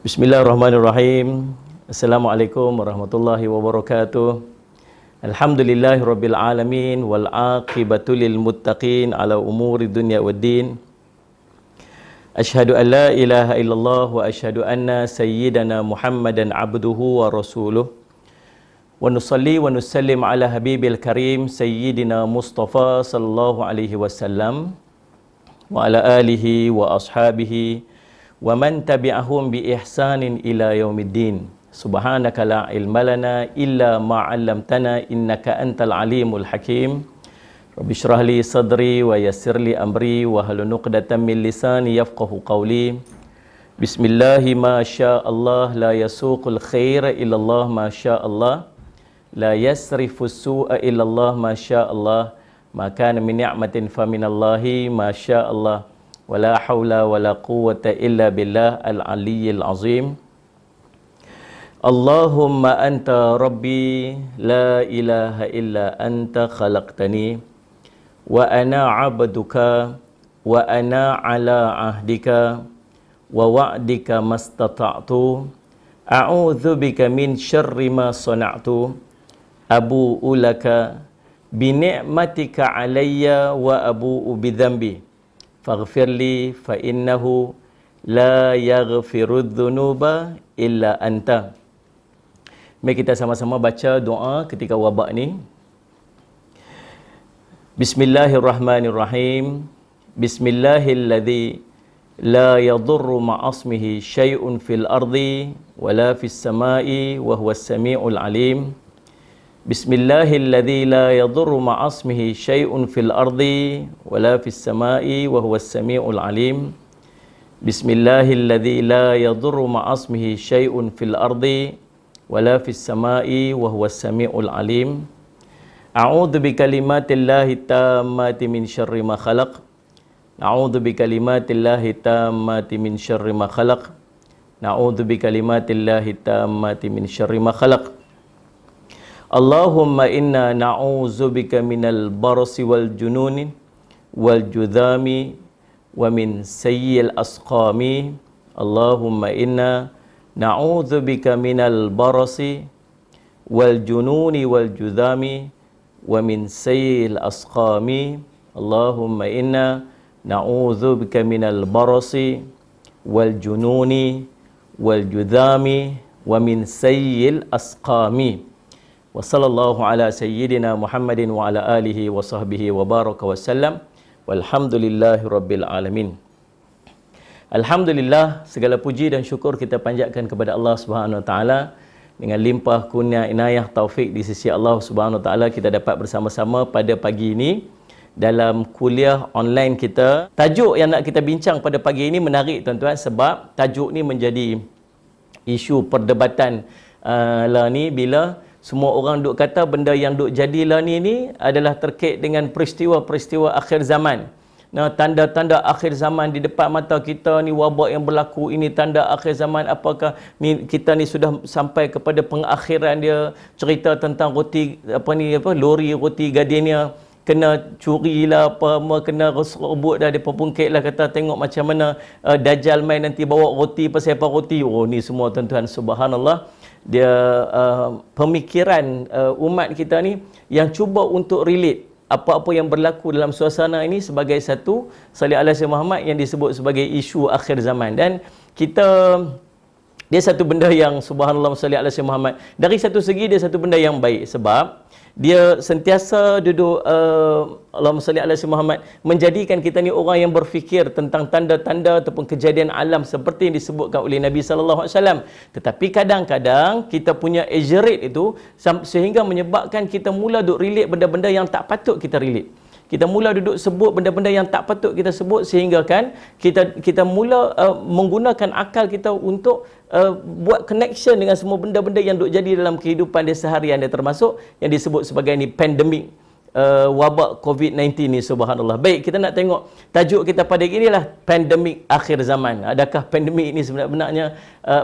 Bismillahirrahmanirrahim. Assalamualaikum warahmatullahi wabarakatuh. Alhamdulillahirabbil alamin wal aqibatu lil muttaqin ala umuri dunya waddin. Asyhadu an la ilaha illallah wa asyhadu anna sayyidana Muhammadan abduhu wa rasuluh. Wa nusalli wa nusallim ala habibil karim sayyidina Mustafa sallallahu alaihi wasallam wa ala alihi wa ashabihi wa man tabi'ahum bi ihsanin ila yaumiddin. Subhanaka la ilma lana illa ma 'allamtana innaka antal alimul hakim. Rabbi shrah li sadri wa yassir li amri wa hlul 'uqdatam min lisani yafqahu qawli. Bismillahi ma syaa Allah la yasuqul khaira illa Allah ma syaa Allah. La yasrifus su'a illa Allah ma syaa Allah. Ma kana min ni'matin fa minallahi ma syaa Allah. Wala haula wala quwwata illa billah al-aliyyil azim. Allahumma anta rabbi la ilaha illa anta khalaqtani wa ana 'abduka wa ana 'ala ahdika wa wa'dika mastata'tu a'udzu bika min syarri ma sana'tu abu'u laka bi ni'matika 'alayya wa abu'u bi dhanbi faghfirli fa innahu la yaghfirudz dzunuba illa anta. Mari kita sama-sama baca doa ketika wabak ni. Bismillahirrahmanirrahim. Bismillahilladzi la yadurru ma'asmihi syai'un fil ardi wala fis samai wa huwas samiul alim. Bismillahilladzi la yadurru ma'asmihi syai'un fil ardi wala fis samai wa huwas samiul alim. Bismillahilladzi la yadurru ma'asmihi syai'un fil ardi wala fis samai wa huwas samiul alim. A'udzu bikalimatillahi tammati min syarri ma khalaq. A'udzu bikalimatillahi tammati min syarri ma khalaq. A'udzu bikalimatillahi tammati min syarri ma khalaq. Allahumma inna na'udzubika minal barasi wal jununi wal judhami wa min sayyi'il asqami. Allahumma inna na'udzubika minal barasi wal jununi wal judhami wa min sayyi'il asqami. Allahumma inna na'udzubika minal barasi wal jununi wal judhami wa min sayyi'il asqami. Wa sallallahu ala sayyidina Muhammadin wa ala alihi wa sahbihi wa baraka wa sallam. Walhamdulillahi rabbil alamin. Alhamdulillah, segala puji dan syukur kita panjatkan kepada Allah Subhanahu wa taala. Dengan limpah kurnia inayah taufik di sisi Allah Subhanahu wa taala, kita dapat bersama-sama pada pagi ini dalam kuliah online kita. Tajuk yang nak kita bincang pada pagi ini menarik tuan-tuan, sebab tajuk ni menjadi isu perdebatan lah ni, bila semua orang duk kata benda yang duk jadilah ni adalah terkait dengan peristiwa-peristiwa akhir zaman. Nah, tanda-tanda akhir zaman di depan mata kita ni, wabak yang berlaku ini tanda akhir zaman. Apakah ni kita ni sudah sampai kepada pengakhiran dia? Cerita tentang roti lori roti Gardenia kena curi lah, kena rebut dah, dia pungkit lah, kata tengok macam mana Dajjal main nanti bawa roti, pasal apa roti. Oh, ni semua tuan-tuan, subhanallah, dia pemikiran umat kita ni yang cuba untuk relate apa-apa yang berlaku dalam suasana ini sebagai satu salih ala Sayyidina Muhammad yang disebut sebagai isu akhir zaman. Dan kita, dia satu benda yang subhanallah salih ala Sayyidina Muhammad, dari satu segi dia satu benda yang baik, sebab dia sentiasa duduk Allahumma salli ala Sayyidina Muhammad, menjadikan kita ni orang yang berfikir tentang tanda-tanda ataupun kejadian alam seperti yang disebutkan oleh Nabi sallallahu alaihi wasallam. Tetapi kadang-kadang kita punya exaggerate itu sehingga menyebabkan kita mula duk relate benda-benda yang tak patut kita relate. Kita mula duduk sebut benda-benda yang tak patut kita sebut, sehingga kan kita mula menggunakan akal kita untuk buat connection dengan semua benda-benda yang duk jadi dalam kehidupan dia seharian dia, termasuk yang disebut sebagai ni pandemik. wabak COVID-19 ni, subhanallah. Baik, kita nak tengok tajuk kita pada ini lah pandemik akhir zaman. Adakah pandemik ini sebenarnya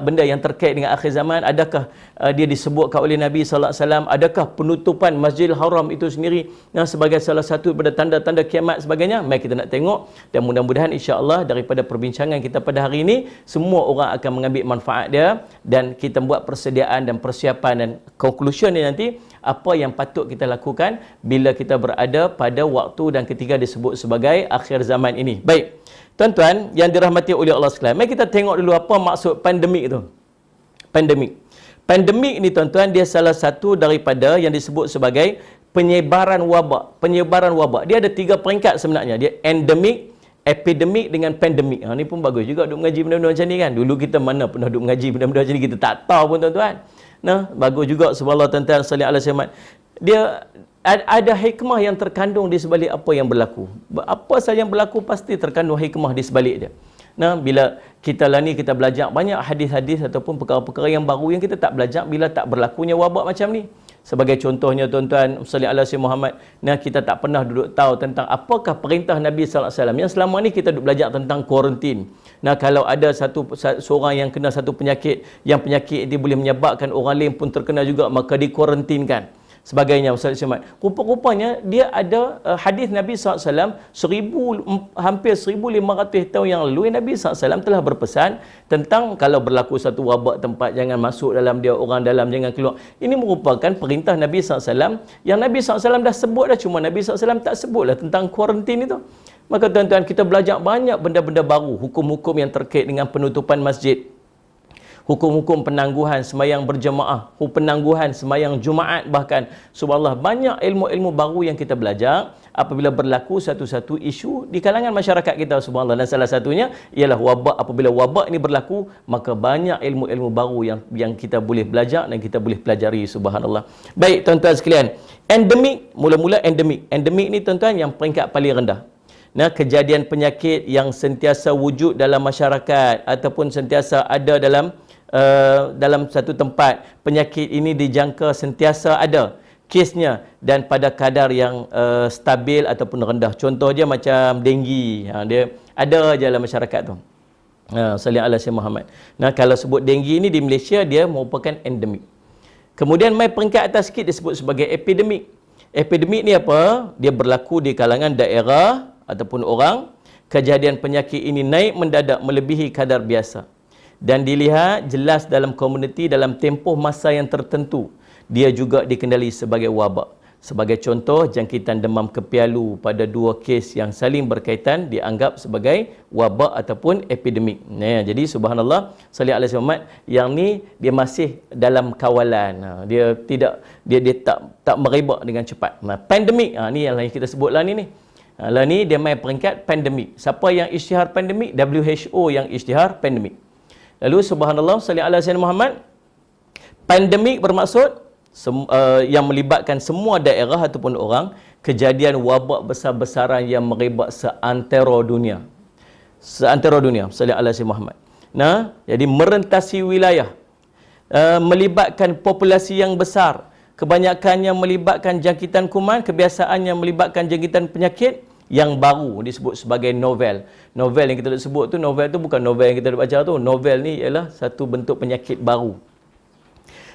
benda yang terkait dengan akhir zaman? Adakah dia disebutkan oleh Nabi sallallahu alaihi wasallam? Adakah penutupan Masjidil Haram itu sendiri sebagai salah satu daripada tanda-tanda kiamat sebagainya? Mari kita nak tengok, dan mudah-mudahan insya-Allah daripada perbincangan kita pada hari ini semua orang akan mengambil manfaat dia, dan kita buat persediaan dan persiapan, dan conclusion ni nanti apa yang patut kita lakukan bila kita berada pada waktu dan ketika disebut sebagai akhir zaman ini. Baik, tuan-tuan yang dirahmati oleh Allah sekalian, mari kita tengok dulu apa maksud pandemik itu. Pandemik ni tuan-tuan, dia salah satu daripada yang disebut sebagai penyebaran wabak. Penyebaran wabak dia ada 3 peringkat sebenarnya. Dia endemik, epidemik dengan pandemik. Ni pun bagus juga duk mengaji benda-benda macam ni kan. Dulu kita mana pernah duk mengaji benda-benda macam ni, kita tak tahu pun tuan-tuan. Bagus juga, subhanallah tuan-tuan sallallahu alaihi wasallam. Dia ada hikmah yang terkandung di sebalik apa yang berlaku. Apa sahaja yang berlaku pasti terkandung hikmah di sebalik dia. Bila kita lah ni kita belajar banyak hadis-hadis ataupun perkara-perkara yang baru yang kita tak belajar bila tak berlakunya wabak macam ni. Sebagai contohnya tuan-tuan, sallallahu alaihi Muhammad, kita tak pernah duduk tahu tentang apakah perintah Nabi sallallahu alaihi wasallam. Yang selama ni kita duduk belajar tentang kuarantin. Kalau ada seorang yang kena satu penyakit, yang penyakit ini boleh menyebabkan orang lain pun terkena juga, maka dikuarantinkan. Sebagainya, Ustaz Syamad. Rupa-rupanya dia ada hadis Nabi SAW hampir 1500 tahun yang lalu, Nabi SAW telah berpesan tentang kalau berlaku satu wabak tempat, jangan masuk dalam dia, orang dalam jangan keluar. Ini merupakan perintah Nabi SAW yang Nabi SAW dah sebut dah, cuma Nabi SAW tak sebutlah tentang kuarantin itu. Maka tuan-tuan, kita belajar banyak benda-benda baru, hukum-hukum yang terkait dengan penutupan masjid, hukum-hukum penangguhan semayang berjemaah, penangguhan semayang Jumaat, bahkan subhanallah banyak ilmu-ilmu baru yang kita belajar apabila berlaku satu-satu isu di kalangan masyarakat kita, subhanallah. Dan salah satunya ialah wabak. Apabila wabak ini berlaku, maka banyak ilmu-ilmu baru yang kita boleh belajar dan kita boleh pelajari, subhanallah. Baik tuan-tuan sekalian, endemik, mula-mula endemik. Endemik ni tuan-tuan yang peringkat paling rendah. Kejadian penyakit yang sentiasa wujud dalam masyarakat ataupun sentiasa ada dalam satu tempat. Penyakit ini dijangka sentiasa ada kesnya dan pada kadar yang stabil ataupun rendah. Contoh dia macam denggi. Dia ada je dalam masyarakat tu. Sallallahu alaihi Muhammad. Kalau sebut denggi ni di Malaysia, dia merupakan endemik. Kemudian mai peringkat atas sikit disebut sebagai epidemik. Epidemik ni apa? Dia berlaku di kalangan daerah ataupun orang. Kejadian penyakit ini naik mendadak melebihi kadar biasa dan dilihat jelas dalam komuniti dalam tempoh masa yang tertentu. Dia juga dikenali sebagai wabak. Sebagai contoh, jangkitan demam kepialu pada 2 kes yang saling berkaitan dianggap sebagai wabak ataupun epidemik. Jadi subhanallah, sallallahu alaihi wasallam, yang ni dia masih dalam kawalan. Dia tak merebak dengan cepat. Pandemik, ni yang kita sebutlah ni. Lah ni dia main peringkat pandemik. Siapa yang isytihar pandemik? WHO yang isytihar pandemik. Lalu subhanallah, sallallahu alaihi wasallam Muhammad, pandemik bermaksud yang melibatkan semua daerah ataupun orang, kejadian wabak besar-besaran yang merebak seantero dunia. Seantero dunia, sallallahu alaihi wasallam Muhammad. Jadi merentasi wilayah, melibatkan populasi yang besar, kebanyakannya melibatkan jangkitan kuman, kebiasaannya melibatkan jangkitan penyakit yang baru disebut sebagai novel. Novel yang kita sebut tu, novel tu bukan novel yang kita baca tu. Novel ni ialah satu bentuk penyakit baru.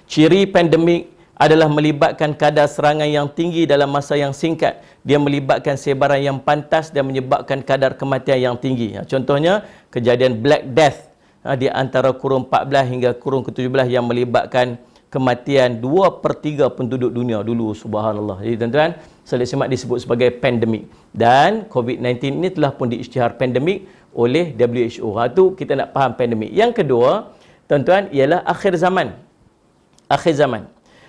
Ciri pandemik adalah melibatkan kadar serangan yang tinggi dalam masa yang singkat. Dia melibatkan sebaran yang pantas dan menyebabkan kadar kematian yang tinggi. Contohnya kejadian Black Death di antara kurun 14 hingga kurun ke-17 yang melibatkan kematian 2/3 penduduk dunia dulu, subhanallah. Jadi tuan-tuan, semak disebut sebagai pandemik. Dan COVID-19 ini telah pun diisytihar pandemik oleh WHO. Itu kita nak faham pandemik. Yang kedua, tuan-tuan, ialah akhir zaman. Akhir zaman.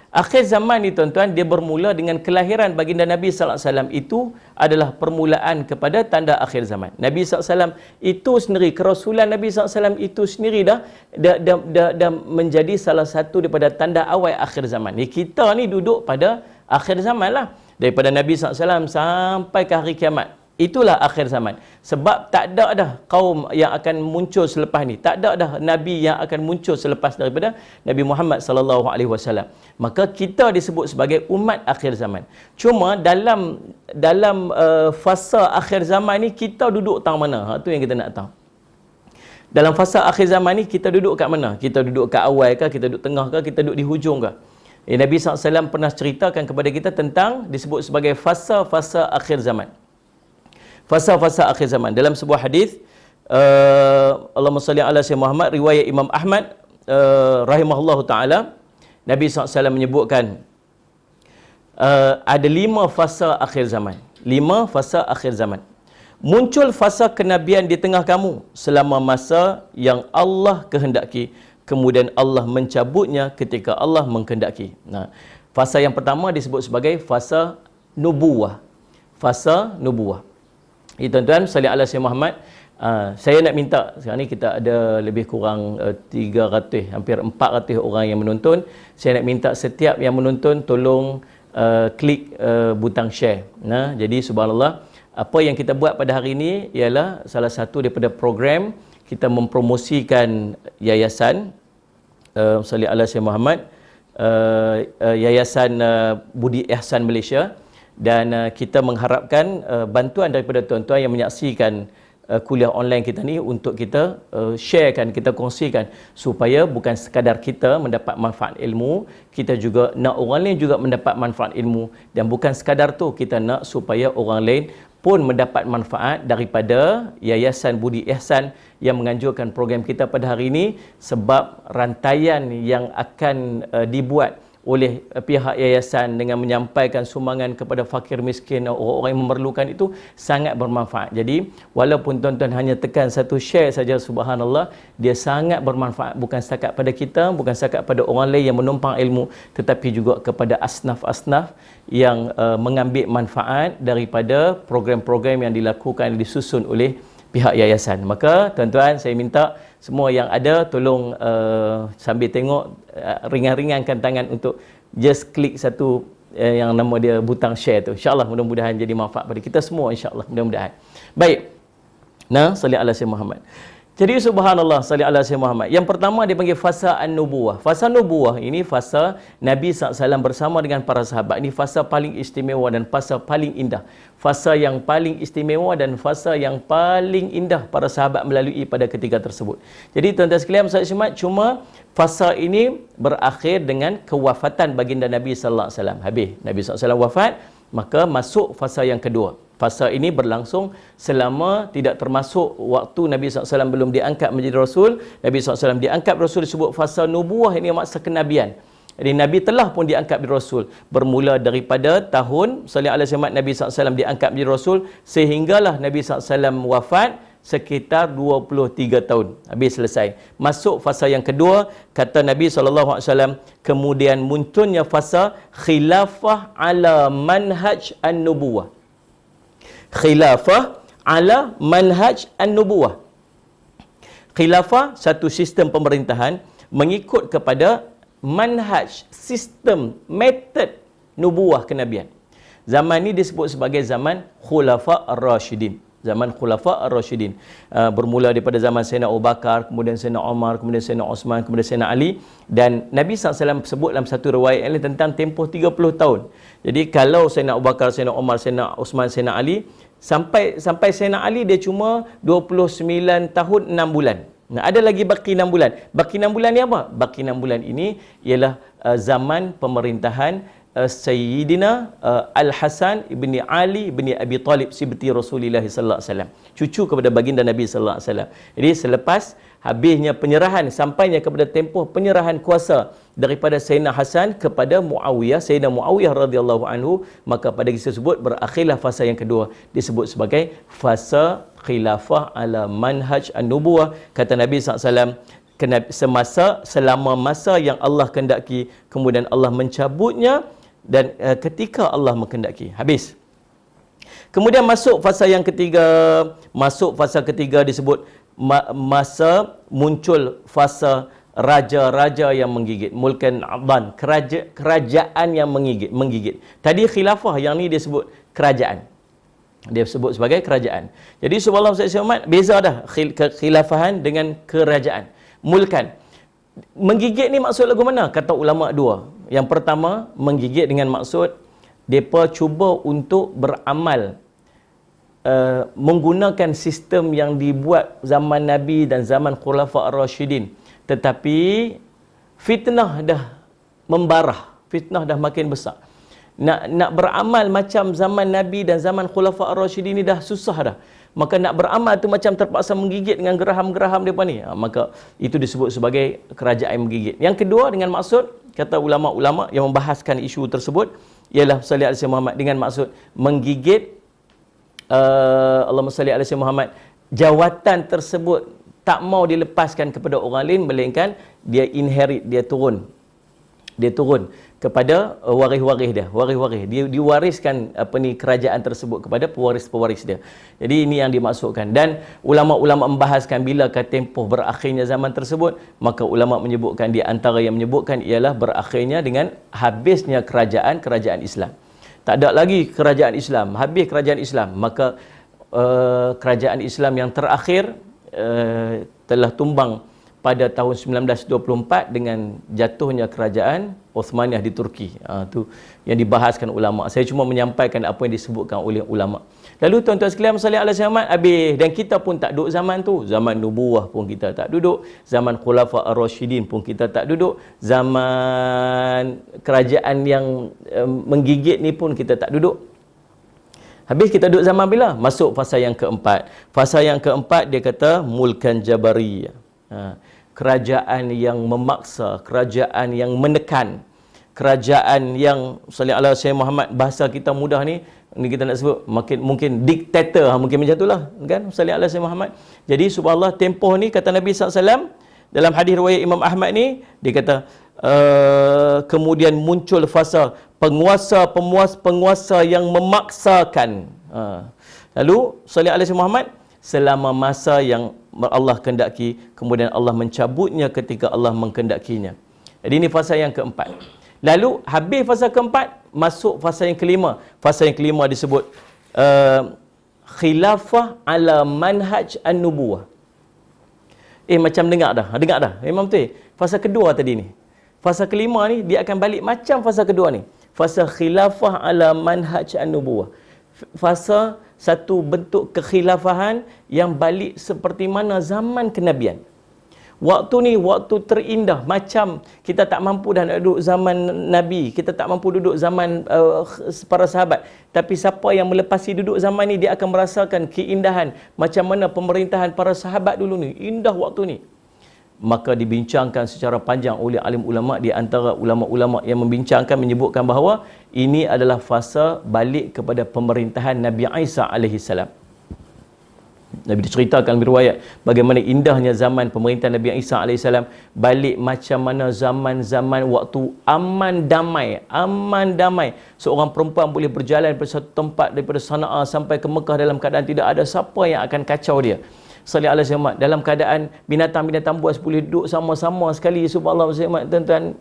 Akhir zaman ni tuan-tuan, dia bermula dengan kelahiran baginda Nabi sallallahu alaihi wasallam. Itu adalah permulaan kepada tanda akhir zaman. Nabi sallallahu alaihi wasallam itu sendiri, kerasulan Nabi sallallahu alaihi wasallam itu sendiri dah menjadi salah satu daripada tanda awal akhir zaman. Kita ni duduk pada akhir zaman lah. Daripada Nabi sallallahu alaihi wasallam sampai ke hari kiamat. Itulah akhir zaman. Sebab tak ada dah kaum yang akan muncul selepas ni. Tak ada dah nabi yang akan muncul selepas daripada Nabi Muhammad sallallahu alaihi wasallam. Maka kita disebut sebagai umat akhir zaman. Cuma dalam fasa akhir zaman ni kita duduk tang mana? Itu yang kita nak tahu. Dalam fasa akhir zaman ni kita duduk kat mana? Kita duduk kat awal ke, kita duduk tengah ke, kita duduk di hujung ke? Nabi SAW pernah ceritakan kepada kita tentang disebut sebagai fasa-fasa akhir zaman. Fasa-fasa akhir zaman. Dalam sebuah hadis, Allahumma salli ala sayyidina Muhammad, riwayat Imam Ahmad rahimahullahu taala, Nabi SAW menyebutkan ada 5 fasa akhir zaman. 5 fasa akhir zaman. Muncul fasa kenabian di tengah kamu selama masa yang Allah kehendaki, kemudian Allah mencabutnya ketika Allah mengkehendaki. Nah, fasa yang pertama disebut sebagai fasa nubuwah. Fasa nubuwah. Tuan-tuan, salli ala sayyidina Muhammad. Saya nak minta, sekarang ni kita ada lebih kurang 300, hampir 400 orang yang menonton. Saya nak minta setiap yang menonton tolong klik butang share. Nah, jadi subhanallah, apa yang kita buat pada hari ini ialah salah satu daripada program kita mempromosikan yayasan salli ala sayyidina Muhammad, yayasan Budi Ihsan Malaysia. Dan kita mengharapkan bantuan daripada tuan-tuan yang menyaksikan kuliah online kita ni untuk kita sharekan, kita kongsikan supaya bukan sekadar kita mendapat manfaat ilmu, kita juga nak orang lain juga mendapat manfaat ilmu, dan bukan sekadar tu, kita nak supaya orang lain pun mendapat manfaat daripada Yayasan Budi Ihsan yang menganjurkan program kita pada hari ini, sebab rantaian yang akan dibuat oleh pihak yayasan dengan menyampaikan sumbangan kepada fakir miskin, orang-orang yang memerlukan itu sangat bermanfaat. Jadi walaupun tuan-tuan hanya tekan satu share saja, subhanallah, dia sangat bermanfaat bukan setakat pada kita, bukan setakat pada orang lain yang menumpang ilmu, tetapi juga kepada asnaf-asnaf yang mengambil manfaat daripada program-program yang dilakukan, disusun oleh pihak yayasan. Maka tuan-tuan, saya minta semua yang ada tolong sambil tengok ringan-ringankan tangan untuk just klik satu yang nama dia butang share tu. InsyaAllah mudah-mudahan jadi manfaat pada kita semua, insyaAllah mudah-mudahan. Baik. Nah, salli ala sayyidina Muhammad. Jadi subhanallah, salli ala sayyidina Muhammad. Yang pertama dia panggil fasa an-nubuwah. Fasa nubuwah ini fasa Nabi SAW bersama dengan para sahabat. Ini fasa paling istimewa dan fasa paling indah. Fasa yang paling istimewa dan fasa yang paling indah para sahabat melalui pada ketika tersebut. Jadi tuan-tuan sekalian, sahabat, cuma fasa ini berakhir dengan kewafatan baginda Nabi sallallahu alaihi wasallam. Habis Nabi SAW wafat, maka masuk fasa yang kedua. Fasa ini berlangsung selama, tidak termasuk waktu Nabi SAW belum diangkat menjadi Rasul. Nabi SAW diangkat Rasul, disebut fasa nubuwah, ini maksa kenabian. Jadi Nabi telah pun diangkat menjadi Rasul. Bermula daripada tahun sallallahu alaihi wasallam Nabi SAW diangkat menjadi Rasul, sehinggalah Nabi SAW wafat sekitar 23 tahun. Habis selesai. Masuk fasa yang kedua, kata Nabi SAW, kemudian munculnya fasa khilafah ala manhaj an-nubuwah. Khilafah ala manhaj an-nubuwah. Khilafah, satu sistem pemerintahan mengikut kepada manhaj, sistem, metod nubuwah kenabian. Zaman ini disebut sebagai zaman Khulafa ar-Rashidin. Zaman Khulafa ar-Rashidin. Bermula daripada zaman Sayyidina Abu Bakar, kemudian Sayyidina Umar, kemudian Sayyidina Osman, kemudian Sayyidina Ali. Dan Nabi SAW sebut dalam satu riwayat ini tentang tempoh 30 tahun. Jadi kalau Sayyidina Abu Bakar, Sayyidina Umar, Sayyidina Osman, Sayyidina Ali, sampai Sayyidina Ali dia cuma 29 tahun 6 bulan. Nah, ada lagi baki 6 bulan. Baki 6 bulan ni apa? Baki 6 bulan ini ialah zaman pemerintahan Sayyidina Al-Hasan ibni Ali ibni Abi Talib sibti Rasulullah sallallahu alaihi wasallam, cucu kepada baginda Nabi sallallahu alaihi wasallam. Jadi selepas habisnya penyerahan, sampainya kepada tempoh penyerahan kuasa daripada Sayyidina Hasan kepada Muawiyah, Sayyidina Muawiyah radhiyallahu anhu, maka pada kisah tersebut berakhirlah fasa yang kedua, disebut sebagai fasa khilafah ala manhaj an-nubuwah. Kata Nabi SAW, selama masa yang Allah kehendaki, kemudian Allah mencabutnya, dan ketika Allah mengkehendaki. Habis. Kemudian masuk fasa yang ketiga. Masuk fasa ketiga disebut masa muncul fasa raja-raja yang menggigit, mulkan adhan, kerajaan yang menggigit. Tadi khilafah, yang ni disebut kerajaan. Dia sebut sebagai kerajaan. Jadi subhanallah Ustaz, beza dah kekhilafahan dengan kerajaan. Mulkan. Menggigit ni maksud lagu mana? Kata ulama dua. Yang pertama, menggigit dengan maksud mereka cuba untuk beramal menggunakan sistem yang dibuat zaman Nabi dan zaman Khulafa' Ar-Rasyidin. Tetapi fitnah dah membarah, fitnah dah makin besar. Nak beramal macam zaman Nabi dan zaman Khulafa' Ar-Rasyidin ni dah susah dah. Maka nak beramal tu macam terpaksa menggigit dengan geraham-geraham depa ni. Maka itu disebut sebagai kerajaan yang menggigit. Yang kedua dengan maksud, kata ulama-ulama yang membahaskan isu tersebut, ialah salli alaihi Muhammad dengan maksud menggigit Allahumma salli alaihi Muhammad, jawatan tersebut tak mau dilepaskan kepada orang lain, melainkan dia inherit, dia turun kepada waris-waris dia, diwariskan kerajaan tersebut kepada pewaris-pewaris dia. Jadi ini yang dimaksudkan. Dan ulama-ulama membahaskan bila tempoh berakhirnya zaman tersebut, maka ulama menyebutkan, di antara yang menyebutkan ialah berakhirnya dengan habisnya kerajaan Islam. Tak ada lagi kerajaan Islam, habis kerajaan Islam, maka kerajaan Islam yang terakhir telah tumbang pada tahun 1924 dengan jatuhnya kerajaan Uthmaniyah di Turki. Itu yang dibahaskan ulama. Saya cuma menyampaikan apa yang disebutkan oleh ulama. Lalu tuan-tuan sekalian, salli alaihi Muhammad, habis. Dan kita pun tak duduk zaman tu. Zaman nubuwah pun kita tak duduk. Zaman Khulafa' Ar-Rasyidin pun kita tak duduk. Zaman kerajaan yang menggigit ni pun kita tak duduk. Habis kita duduk zaman bila? Masuk fasa yang keempat. Fasa yang keempat dia kata mulkan jabariyah. Kerajaan yang memaksa, kerajaan yang menekan, kerajaan yang salli alaihi wasallam Muhammad, bahasa kita mudah ni kita nak sebut mungkin diktator, mungkin macam itulah kan, salli alaihi wasallam Muhammad. Jadi subhanallah, tempoh ni kata Nabi SAW dalam hadis riwayat Imam Ahmad ni, dia kata kemudian muncul fasa penguasa yang memaksakan. Lalu salli alaihi Muhammad, selama masa yang Allah kehendaki, kemudian Allah mencabutnya ketika Allah mengkehendakinya. Jadi ini fasa yang keempat. Lalu habis fasa keempat, masuk fasa yang kelima. Fasa yang kelima disebut khilafah ala manhaj an-nubuwah. Macam dengar dah. Memang betul. Fasa kedua tadi ni. Fasa kelima ni dia akan balik macam fasa kedua ni. Fasa khilafah ala manhaj an-nubuwah. Fasa satu bentuk kekhilafahan yang balik seperti mana zaman kenabian. Waktu ni waktu terindah, macam kita tak mampu dah nak duduk zaman Nabi, kita tak mampu duduk zaman para sahabat. Tapi siapa yang melepasi duduk zaman ni, dia akan merasakan keindahan macam mana pemerintahan para sahabat dulu ni. Indah waktu ni. Maka dibincangkan secara panjang oleh alim ulama. Di antara ulama-ulama yang membincangkan menyebutkan bahawa ini adalah fasa balik kepada pemerintahan Nabi Isa alaihi salam. Nabi diceritakan riwayat bagaimana indahnya zaman pemerintahan Nabi Isa alaihi salam, balik macam mana zaman-zaman waktu aman damai. Seorang perempuan boleh berjalan dari satu tempat daripada Sana'a sampai ke Mekah dalam keadaan tidak ada siapa yang akan kacau dia. Salli alaihi Muhammad, dalam keadaan binatang-binatang buas boleh duduk sama-sama sekali. Subhanallah tuan-tuan,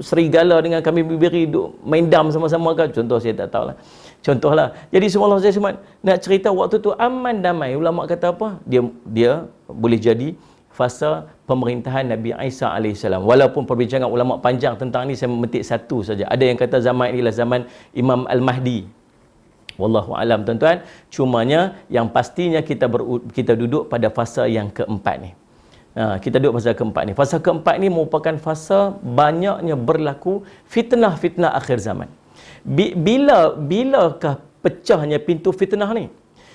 serigala dengan kambing bibiri duduk main dam sama-sama kan? Contoh saya tak tahulah. Contohlah. Jadi subhanallah Muhammad nak cerita waktu tu aman damai. Ulama kata apa? Dia boleh jadi fasa pemerintahan Nabi Isa alaihi salam. Walaupun perbincangan ulama panjang tentang ni, saya memetik satu saja. Ada yang kata zaman inilah zaman Imam Al-Mahdi. Wallahu alam tuan-tuan. Cumanya yang pastinya kita duduk pada fasa yang keempat ni. Kita duduk fasa keempat ni. Fasa keempat ni merupakan fasa banyaknya berlaku fitnah-fitnah akhir zaman. Bilakah pecahnya pintu fitnah ni?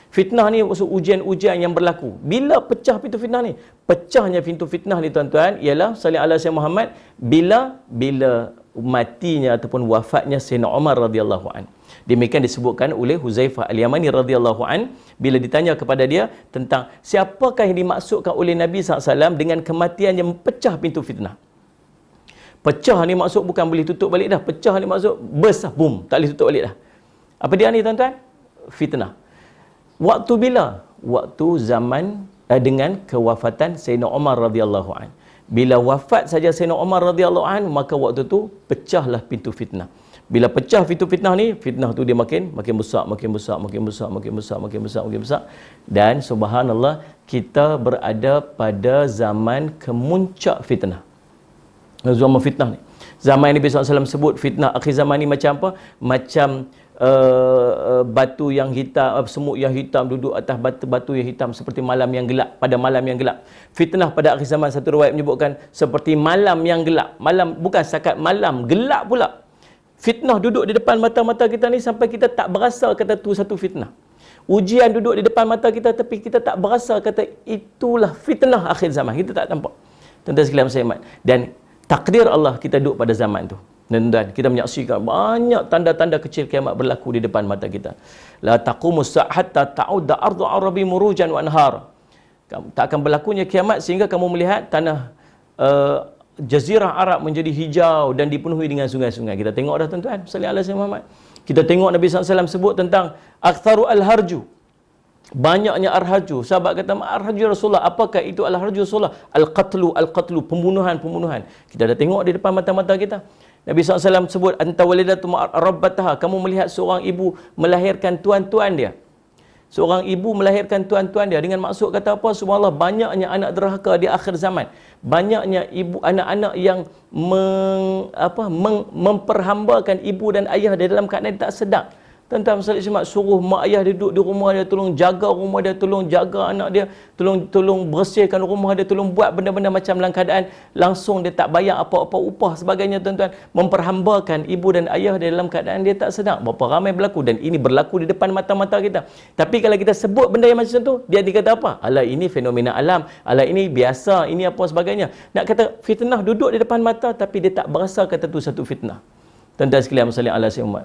Fitnah ni maksud ujian-ujian yang berlaku. Bila pecah pintu fitnah ni? Pecahnya pintu fitnah ni tuan-tuan ialah salli alaihi Muhammad bila matinya ataupun wafatnya Sayyidina Umar radhiyallahu an. Demikian disebutkan oleh Huzaifah Al-Yamani radhiyallahu an bila ditanya kepada dia tentang siapakah yang dimaksudkan oleh Nabi SAW dengan kematian yang pecah pintu fitnah. Pecah ni maksud bukan boleh tutup balik dah. Pecah ni maksud burst, boom, tak boleh tutup balik dah. Apa dia ni tuan-tuan? Fitnah. Waktu bila? Waktu zaman dengan kewafatan Sayyidina Umar radhiyallahu an. Bila wafat saja Sayyidina Umar radhiyallahu an, maka waktu tu pecahlah pintu fitnah. Bila pecah pintu fitnah ni, fitnah tu dia makin besar, makin besar, makin besar, makin besar, makin besar, makin besar. Dan subhanallah, kita berada pada zaman kemuncak fitnah. Zaman fitnah ni. Zaman Nabi SAW sebut fitnah akhir zaman ni macam apa? Macam batu yang hitam, semut yang hitam duduk atas batu yang hitam seperti malam yang gelap, pada malam yang gelap. Fitnah pada akhir zaman, satu riwayat menyebutkan seperti malam yang gelap. Malam, bukan setakat malam, gelap pula. Fitnah duduk di depan mata-mata kita ni sampai kita tak berasa kata tu satu fitnah. Ujian duduk di depan mata kita tapi kita tak berasa kata itulah fitnah akhir zaman. Kita tak nampak. Tuan-tuan sekalian saya hormat. Dan takdir Allah kita duduk pada zaman tu. Dan kita menyaksikan banyak tanda-tanda kecil kiamat berlaku di depan mata kita. La taqumus hatta ta'udda ardu arabi murujan wa anhar. Tak akan berlakunya kiamat sehingga kamu melihat tanah Jazirah Arab menjadi hijau dan dipenuhi dengan sungai-sungai. Kita tengok dah tuan-tuan, sallallahu alaihi wasallam. Kita tengok Nabi SAW sebut tentang aktsaru al-harju. Banyaknya al-harju. Sahabat kata, al-harju Rasulullah, apakah itu al-harju Rasulullah? Al-qatlu, pembunuhan. Kita dah tengok di depan mata-mata kita. Nabi SAW sebut, anta walidatu rabbataha, kamu melihat seorang ibu melahirkan tuan-tuan dia. Seorang ibu melahirkan tuan-tuan dia, dengan maksud kata apa? Subhanallah, banyaknya anak derhaka di akhir zaman. Banyaknya ibu, anak-anak yang memperhambakan ibu dan ayah dia dalam keadaan tak sedar. Tuan-tuan sekalian, suruh mak ayah dia duduk di rumah dia, tolong jaga rumah dia, tolong jaga anak dia, tolong bersihkan rumah dia, tolong buat benda-benda macam dalam keadaan langsung dia tak bayar apa-apa upah sebagainya tuan-tuan. Memperhambakan ibu dan ayah dia dalam keadaan dia tak sedar. Berapa ramai berlaku, dan ini berlaku di depan mata-mata kita. Tapi kalau kita sebut benda yang macam tu, dia dikata apa? Alah, ini fenomena alam, alah ini biasa, ini apa sebagainya. Nak kata fitnah duduk di depan mata tapi dia tak berasa kata tu satu fitnah. Tuan-tuan sekalian,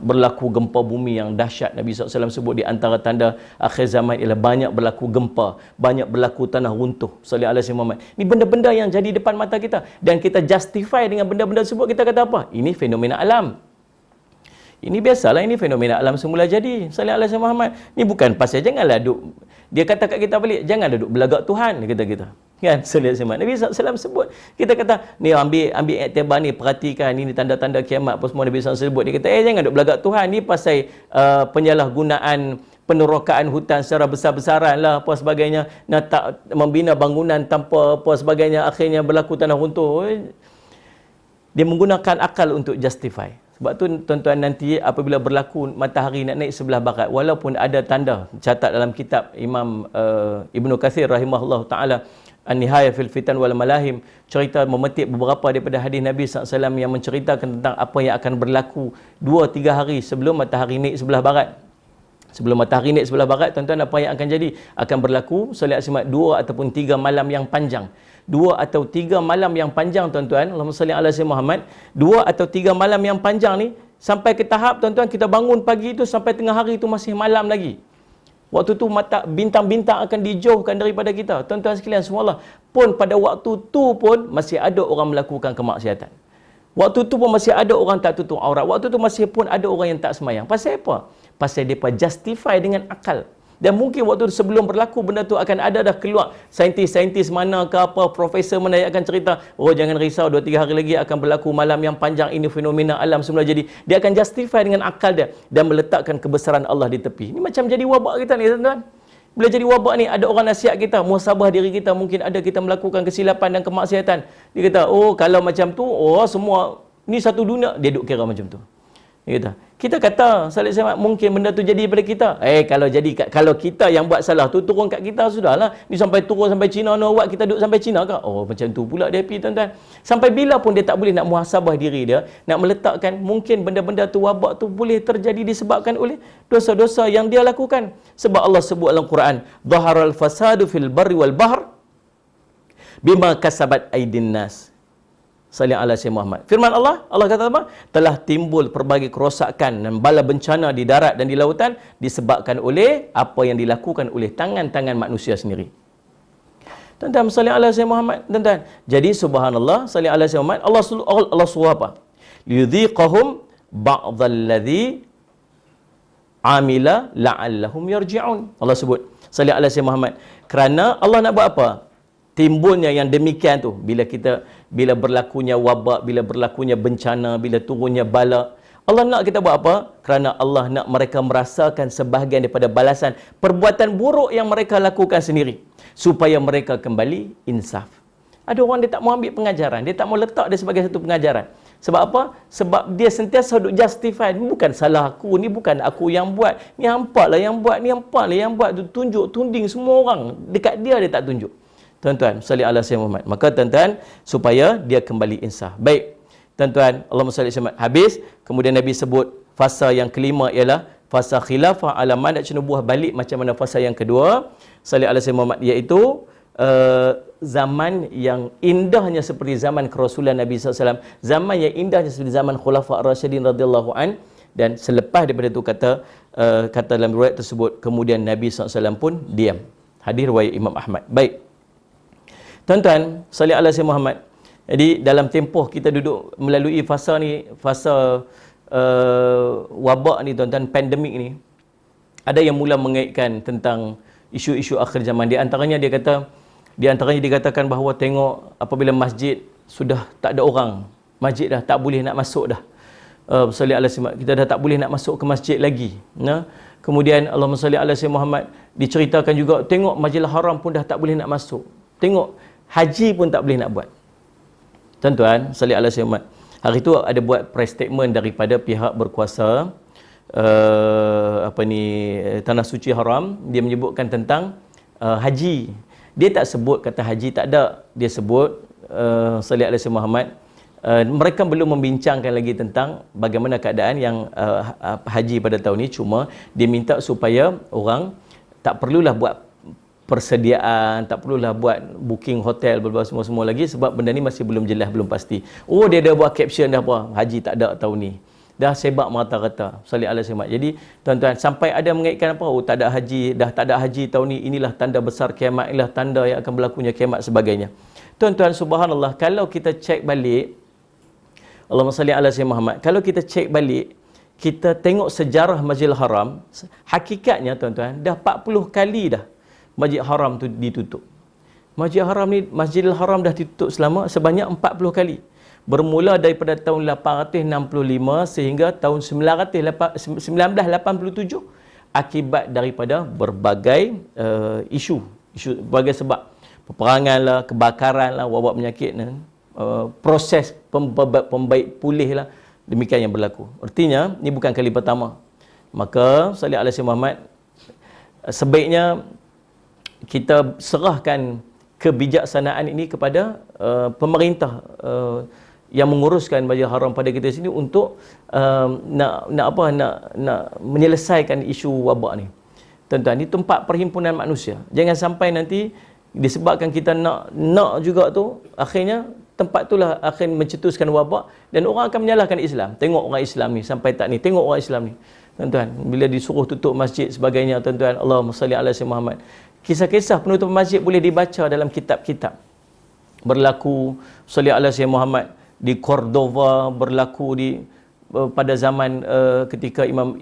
berlaku gempa bumi yang dahsyat. Nabi SAW sebut di antara tanda akhir zaman ialah banyak berlaku gempa, banyak berlaku tanah runtuh. Ini benda-benda yang jadi depan mata kita, dan kita justify dengan benda-benda tersebut. Kita kata apa? Ini fenomena alam. Ini biasalah, ini fenomena alam semula jadi. Sallallahu alaihi wasallam. Ini bukan pasal, janganlah duk. Dia kata kat kita balik, jangan duduk belagak Tuhan, dia kata kita. Kan? Sallallahu alaihi wasallam. Nabi SAW sebut. Kita kata, ni ambil iktibar ni, perhatikan ini tanda-tanda kiamat apa semua Nabi SAW sebut. Dia kata, jangan duduk belagak Tuhan, ni pasal penyalahgunaan penerokaan hutan secara besar-besaran lah, apa sebagainya. Nak tak membina bangunan tanpa apa sebagainya, akhirnya berlaku tanah runtuh. Dia menggunakan akal untuk justify. Sebab tu tuan-tuan, nanti apabila berlaku matahari nak naik sebelah barat, walaupun ada tanda catat dalam kitab Imam Ibnu Katsir rahimahullah taala An-Nihayah fil Fitan wal Malahim, cerita memetik beberapa daripada hadis Nabi SAW yang menceritakan tentang apa yang akan berlaku 2-3 hari sebelum matahari naik sebelah barat. Sebelum matahari naik sebelah barat, tuan-tuan, apa yang akan jadi? Akan berlaku solat 2 ataupun 3 malam yang panjang. 2 atau 3 malam yang panjang, tuan-tuan. Allahumma salli ala sayyidina Muhammad. 2 atau 3 malam yang panjang ni, sampai ke tahap, tuan-tuan, kita bangun pagi itu sampai tengah hari itu masih malam lagi. Waktu tu mata bintang-bintang akan dijauhkan daripada kita. Tuan-tuan sekalian, semualah. Pun pada waktu tu pun masih ada orang melakukan kemaksiatan. Waktu tu pun masih ada orang tak tutup aurat. Waktu tu masih pun ada orang yang tak semayang. Pasal apa? Pasal mereka justify dengan akal. Dan mungkin waktu sebelum berlaku benda tu akan ada dah keluar saintis-saintis mana ke apa, profesor mana yang akan cerita, oh jangan risau, 2-3 hari lagi akan berlaku malam yang panjang, ini fenomena alam semula jadi. Dia akan justify dengan akal dia dan meletakkan kebesaran Allah di tepi. Ini macam jadi wabak kita ni, tuan-tuan. Bila jadi wabak ni, ada orang nasihat kita, muhasabah diri kita, mungkin ada kita melakukan kesilapan dan kemaksiatan. Dia kata, oh kalau macam tu, oh semua ni satu dunia, dia duk kira macam tu. Kita kata, mungkin benda tu jadi pada kita. Kalau kita yang buat salah tu turun kat kita, sudahlah. Ni sampai turun sampai Cina, nak buat kita duduk sampai Cina ke? Oh, macam tu pula dia pergi, tuan-tuan. Sampai bila pun dia tak boleh nak muhasabah diri dia, nak meletakkan mungkin benda-benda tu, wabak tu boleh terjadi disebabkan oleh dosa-dosa yang dia lakukan. Sebab Allah sebut dalam Quran, "Dhaharal fasadu fil barri wal bahr bima kasabat aydin nas." Sallallahu alaihi wasallam Muhammad. Firman Allah kata apa? Telah timbul pelbagai kerosakan dan bala bencana di darat dan di lautan disebabkan oleh apa yang dilakukan oleh tangan-tangan manusia sendiri. Tuan-tuan, sallallahu alaihi wasallam Muhammad. Tuan-tuan, jadi subhanallah, sallallahu alaihi wasallam Muhammad, Allah suruh apa? Liyudhiqahum ba'dalladhi amila la'allahum yarji'un. Allah sebut, sallallahu alaihi wasallam Muhammad, kerana Allah nak buat apa? Timbulnya yang demikian tu, bila berlakunya wabak, bila berlakunya bencana, bila turunnya bala, Allah nak kita buat apa? Kerana Allah nak mereka merasakan sebahagian daripada balasan perbuatan buruk yang mereka lakukan sendiri, supaya mereka kembali insaf. Ada orang dia tak mau ambil pengajaran, dia tak mau letak dia sebagai satu pengajaran. Sebab apa? Sebab dia sentiasa duk justify, bukan salah aku, ni bukan aku yang buat, ni hampa lah yang buat, ni hampa lah yang buat, tunjuk, tunding semua orang. Dekat dia tak tunjuk. Tuan-tuan, salli ala Sayyidina Muhammad. Maka tuan-tuan, supaya dia kembali insaf. Baik, tuan-tuan, Allahumma salli ala Muhammad. Habis, kemudian Nabi sebut fasa yang kelima ialah fasa khilafah ala man, nak buah balik macam mana fasa yang kedua, salli ala Sayyidina Muhammad, iaitu zaman yang indahnya seperti zaman kerasulan Nabi SAW, zaman yang indahnya seperti zaman Khulafa Ar-Rasyidin radhiyallahu an. Dan selepas daripada itu kata dalam riwayat tersebut, kemudian Nabi SAW pun diam. Hadis riwayat Imam Ahmad. Baik, tuan-tuan, salli ala Sayyidina Muhammad. Jadi dalam tempoh kita duduk melalui fasa ni, fasa wabak ni tuan-tuan, pandemik ni, ada yang mula mengaitkan tentang isu-isu akhir zaman. Di antaranya dia katakan bahawa tengok apabila masjid sudah tak ada orang, masjid dah tak boleh nak masuk dah. Salli ala Sayyidina, kita dah tak boleh nak masuk ke masjid lagi. Nah, kemudian Allahumma salli ala Sayyidina Muhammad, diceritakan juga tengok Masjidil Haram pun dah tak boleh nak masuk. Tengok haji pun tak boleh nak buat. Tuan-tuan, salli ala Sayyidina Muhammad. Hari itu ada buat press statement daripada pihak berkuasa Tanah Suci Haram. Dia menyebutkan tentang haji. Dia tak sebut kata haji, tak ada. Dia sebut salli ala Sayyidina Muhammad, mereka belum membincangkan lagi tentang bagaimana keadaan yang haji pada tahun ini. Cuma dia minta supaya orang tak perlulah buat persediaan, tak perlulah buat booking hotel semua lagi, sebab benda ni masih belum jelas, belum pasti. Oh, dia dah buat caption dah apa, haji tak ada tahun ni, dah sebab merata-rata. Salli ala Sayyidina. Jadi tuan-tuan, sampai ada mengaitkan apa, oh tak ada haji, dah tak ada haji tahun ni, inilah tanda besar kiamat, inilah tanda yang akan berlakunya kiamat sebagainya. Tuan-tuan, subhanallah, kalau kita cek balik, Allahumma salli ala Sayyidina Muhammad, kalau kita cek balik, kita tengok sejarah Masjidil Haram, hakikatnya tuan-tuan, dah 40 kali dah Masjid Haram tu ditutup. Masjidil Haram dah ditutup selama sebanyak 40 kali. Bermula daripada tahun 865 sehingga tahun 1987 akibat daripada berbagai isu berbagai sebab, peperangan lah, kebakaran lah, wabak penyakit, proses pembaik pulih lah, demikian yang berlaku. Artinya ini bukan kali pertama. Maka salli ala Sayyidina Muhammad, sebaiknya kita serahkan kebijaksanaan ini kepada pemerintah yang menguruskan Masjidil Haram pada kita sini untuk nak menyelesaikan isu wabak ni. Tuan-tuan, ini tempat perhimpunan manusia. Jangan sampai nanti disebabkan kita nak juga tu, akhirnya tempat itulah akan mencetuskan wabak dan orang akan menyalahkan Islam. Tengok orang Islam ni sampai tak ni, tengok orang Islam ni. Tuan-tuan, bila disuruh tutup masjid sebagainya, tuan-tuan, Allahumma salli ala Sayyidina Muhammad. Kisah-kisah penutupan masjid boleh dibaca dalam kitab-kitab. Berlaku salli ala Sayyidina Muhammad di Cordova, berlaku pada zaman ketika Imam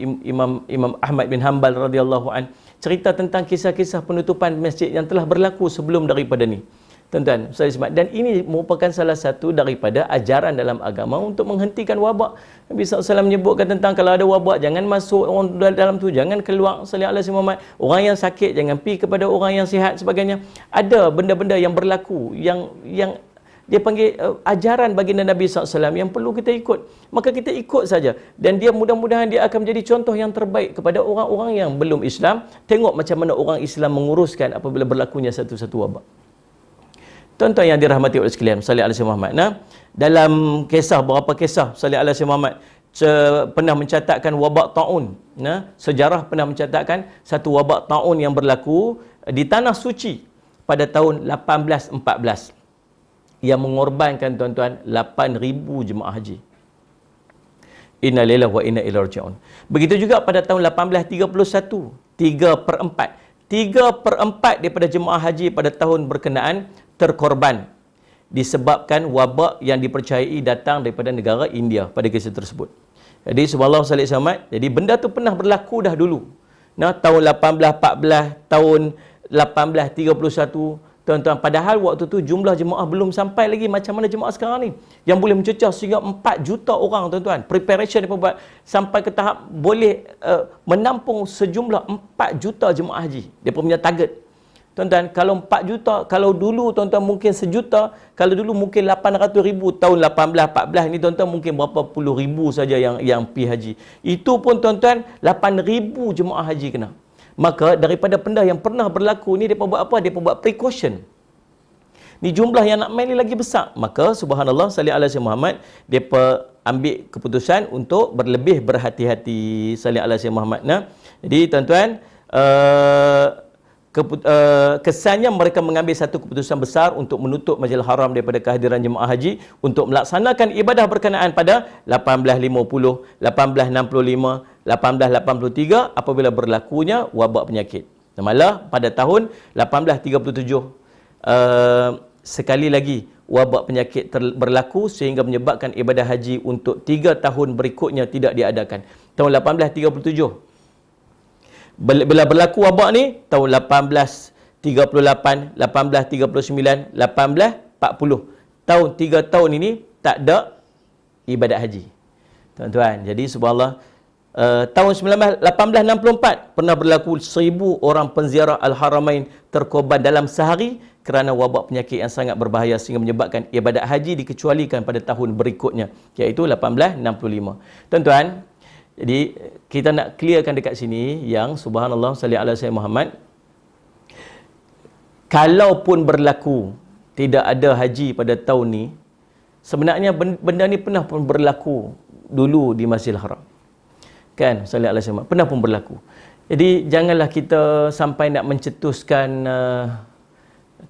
Ahmad bin Hanbal radhiyallahu an, cerita tentang kisah-kisah penutupan masjid yang telah berlaku sebelum daripada ni. Tuan-tuan, dan ini merupakan salah satu daripada ajaran dalam agama untuk menghentikan wabak. Nabi SAW menyebutkan tentang kalau ada wabak, jangan masuk orang dalam tu, jangan keluar. Salli ala Sayyidina Muhammad. Orang yang sakit jangan pergi kepada orang yang sihat sebagainya. Ada benda-benda yang berlaku yang dia panggil ajaran baginda Nabi SAW yang perlu kita ikut. Maka kita ikut saja. Dan dia mudah-mudahan dia akan menjadi contoh yang terbaik kepada orang-orang yang belum Islam. Tengok macam mana orang Islam menguruskan apabila berlakunya satu-satu wabak. Tuan-tuan yang dirahmati oleh sekalian, salli ala Sayyidina Muhammad. Nah, dalam kisah, beberapa kisah salli ala Sayyidina Muhammad pernah mencatatkan wabak taun. Nah, sejarah pernah mencatatkan satu wabak taun yang berlaku di Tanah Suci pada tahun 1814 yang mengorbankan tuan-tuan 8,000 jemaah haji. Inna lillahi wa inna ilaihi raji'un. Begitu juga pada tahun 1831, 3/4 daripada jemaah haji pada tahun berkenaan terkorban disebabkan wabak yang dipercayai datang daripada negara India pada kisah tersebut. Jadi subhanallah sallallahu alaihi wasallam, jadi benda tu pernah berlaku dah dulu. Nah, tahun 1814, tahun 1831, Tuan-tuan, padahal waktu tu jumlah jemaah belum sampai lagi macam mana jemaah sekarang ni. Yang boleh mencecah sehingga 4 juta orang, tuan-tuan. Preparation mereka buat sampai ke tahap boleh menampung sejumlah 4 juta jemaah haji. Dia punya target. Tuan-tuan, kalau 4 juta, kalau dulu tuan-tuan mungkin sejuta, kalau dulu mungkin 800,000, tahun 18-14 ni tuan-tuan mungkin berapa puluh ribu saja yang pergi haji. Itu pun tuan-tuan 8,000 jemaah haji kena. Maka daripada benda yang pernah berlaku ni, mereka buat apa? Mereka buat precaution. Ni jumlah yang nak main ni lagi besar. Maka subhanallah, salli ala Sayyidina Muhammad, mereka ambil keputusan untuk berlebih berhati-hati. Salli ala Sayyidina Muhammad. Nah, jadi tuan-tuan, kesannya mereka mengambil satu keputusan besar untuk menutup Masjidil Haram daripada kehadiran jemaah haji untuk melaksanakan ibadah berkenaan pada 1850, 1865, 1883 apabila berlakunya wabak penyakit. Malah pada tahun 1837 sekali lagi wabak penyakit berlaku sehingga menyebabkan ibadah haji untuk 3 tahun berikutnya tidak diadakan. Tahun 1837 bila berlaku wabak ni, tahun 1838, 1839, 1840. Tahun 3 tahun ini tak ada ibadat haji. Tuan-tuan, jadi subhanallah, tahun 1864 pernah berlaku 1,000 orang penziarah Al-Haramain terkorban dalam sehari kerana wabak penyakit yang sangat berbahaya sehingga menyebabkan ibadat haji dikecualikan pada tahun berikutnya, iaitu 1865. Tuan-tuan, jadi kita nak clearkan dekat sini yang subhanallah salli ala Sayyidina Muhammad, kalaupun berlaku tidak ada haji pada tahun ni, sebenarnya benda ni pernah pun berlaku dulu di Masjidil Haram. Kan, salli ala Sayyidina Muhammad, pernah pun berlaku. Jadi janganlah kita sampai nak mencetuskan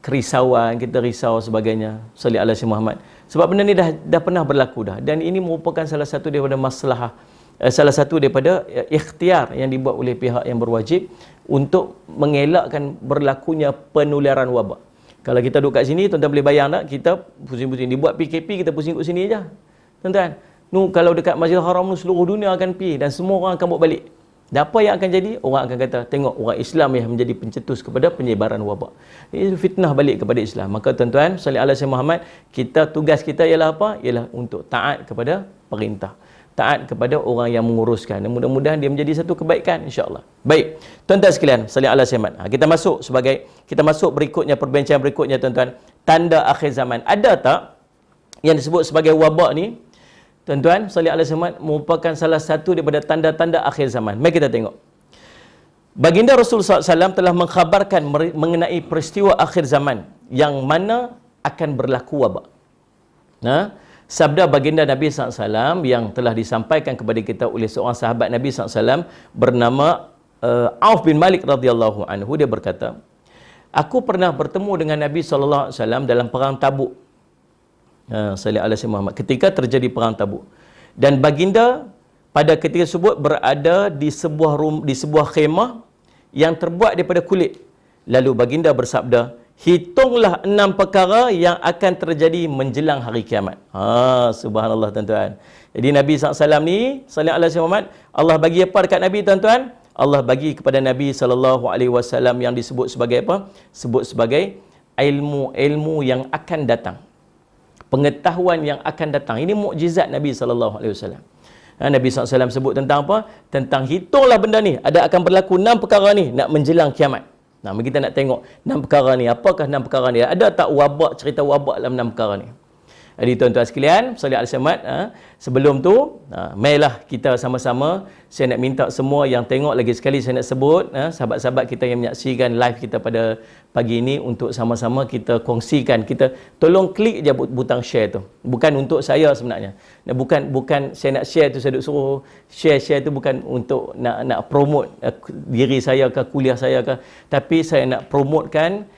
kerisauan, kita risau sebagainya. Salli ala Sayyidina Muhammad. Sebab benda ni dah pernah berlaku dah, dan ini merupakan salah satu daripada maslahah, salah satu daripada ikhtiar yang dibuat oleh pihak yang berwajib untuk mengelakkan berlakunya penularan wabak. Kalau kita duduk kat sini, tuan-tuan boleh bayang tak? Kita pusing-pusing, dibuat PKP, kita pusing kat sini je. Tuan-tuan, kalau dekat Masjidil Haram tu seluruh dunia akan pergi dan semua orang akan bawa balik. Dan apa yang akan jadi? Orang akan kata, tengok orang Islam yang menjadi pencetus kepada penyebaran wabak. Ini fitnah balik kepada Islam. Maka tuan-tuan, salli ala Sayyidina Muhammad, tugas kita ialah apa? Ialah untuk taat kepada perintah, taat kepada orang yang menguruskan. Dan mudah-mudahan dia menjadi satu kebaikan, insya-Allah. Baik, tuan-tuan sekalian, salli ala Sayyidina Muhammad. Kita masuk berikutnya, perbincangan berikutnya tuan-tuan, tanda akhir zaman. Ada tak yang disebut sebagai wabak ni? Tuan-tuan, salli ala Sayyidina Muhammad, merupakan salah satu daripada tanda-tanda akhir zaman. Mari kita tengok. Baginda Rasulullah SAW telah mengkhabarkan mengenai peristiwa akhir zaman yang mana akan berlaku wabak. Sabda baginda Nabi SAW yang telah disampaikan kepada kita oleh seorang sahabat Nabi SAW bernama Auf bin Malik radhiyallahu anhu, dia berkata, aku pernah bertemu dengan Nabi SAW dalam perang Tabuk. Salli ala Sayyidina Muhammad, ketika terjadi perang Tabuk, dan baginda pada ketika tersebut berada di sebuah khemah yang terbuat daripada kulit. Lalu baginda bersabda, hitunglah 6 perkara yang akan terjadi menjelang hari kiamat. Subhanallah tuan-tuan. Jadi Nabi SAW ni, salli ala Sayyidina Muhammad, Allah bagi apa dekat Nabi tuan-tuan? Allah bagi kepada Nabi SAW yang disebut sebagai apa? Sebut sebagai ilmu yang akan datang, pengetahuan yang akan datang. Ini mukjizat Nabi SAW. Nabi SAW sebut tentang apa? Tentang hitunglah benda ni, ada akan berlaku 6 perkara ni nak menjelang kiamat. Nah, kita nak tengok 6 perkara ni. Apakah 6 perkara ni? Ada tak wabak, cerita wabak dalam 6 perkara ni? Jadi tuan-tuan sekalian, salli ala Sayyidina Muhammad, sebelum tu, marilah kita sama-sama, saya nak minta semua yang tengok, lagi sekali saya nak sebut, sahabat-sahabat kita yang menyaksikan live kita pada pagi ini, untuk sama-sama kita kongsikan, kita tolong klik je butang share tu. Bukan untuk saya sebenarnya. Bukan saya nak share tu, saya duk suruh share tu bukan untuk nak promote diri saya ke, kuliah saya ke, tapi saya nak promotekan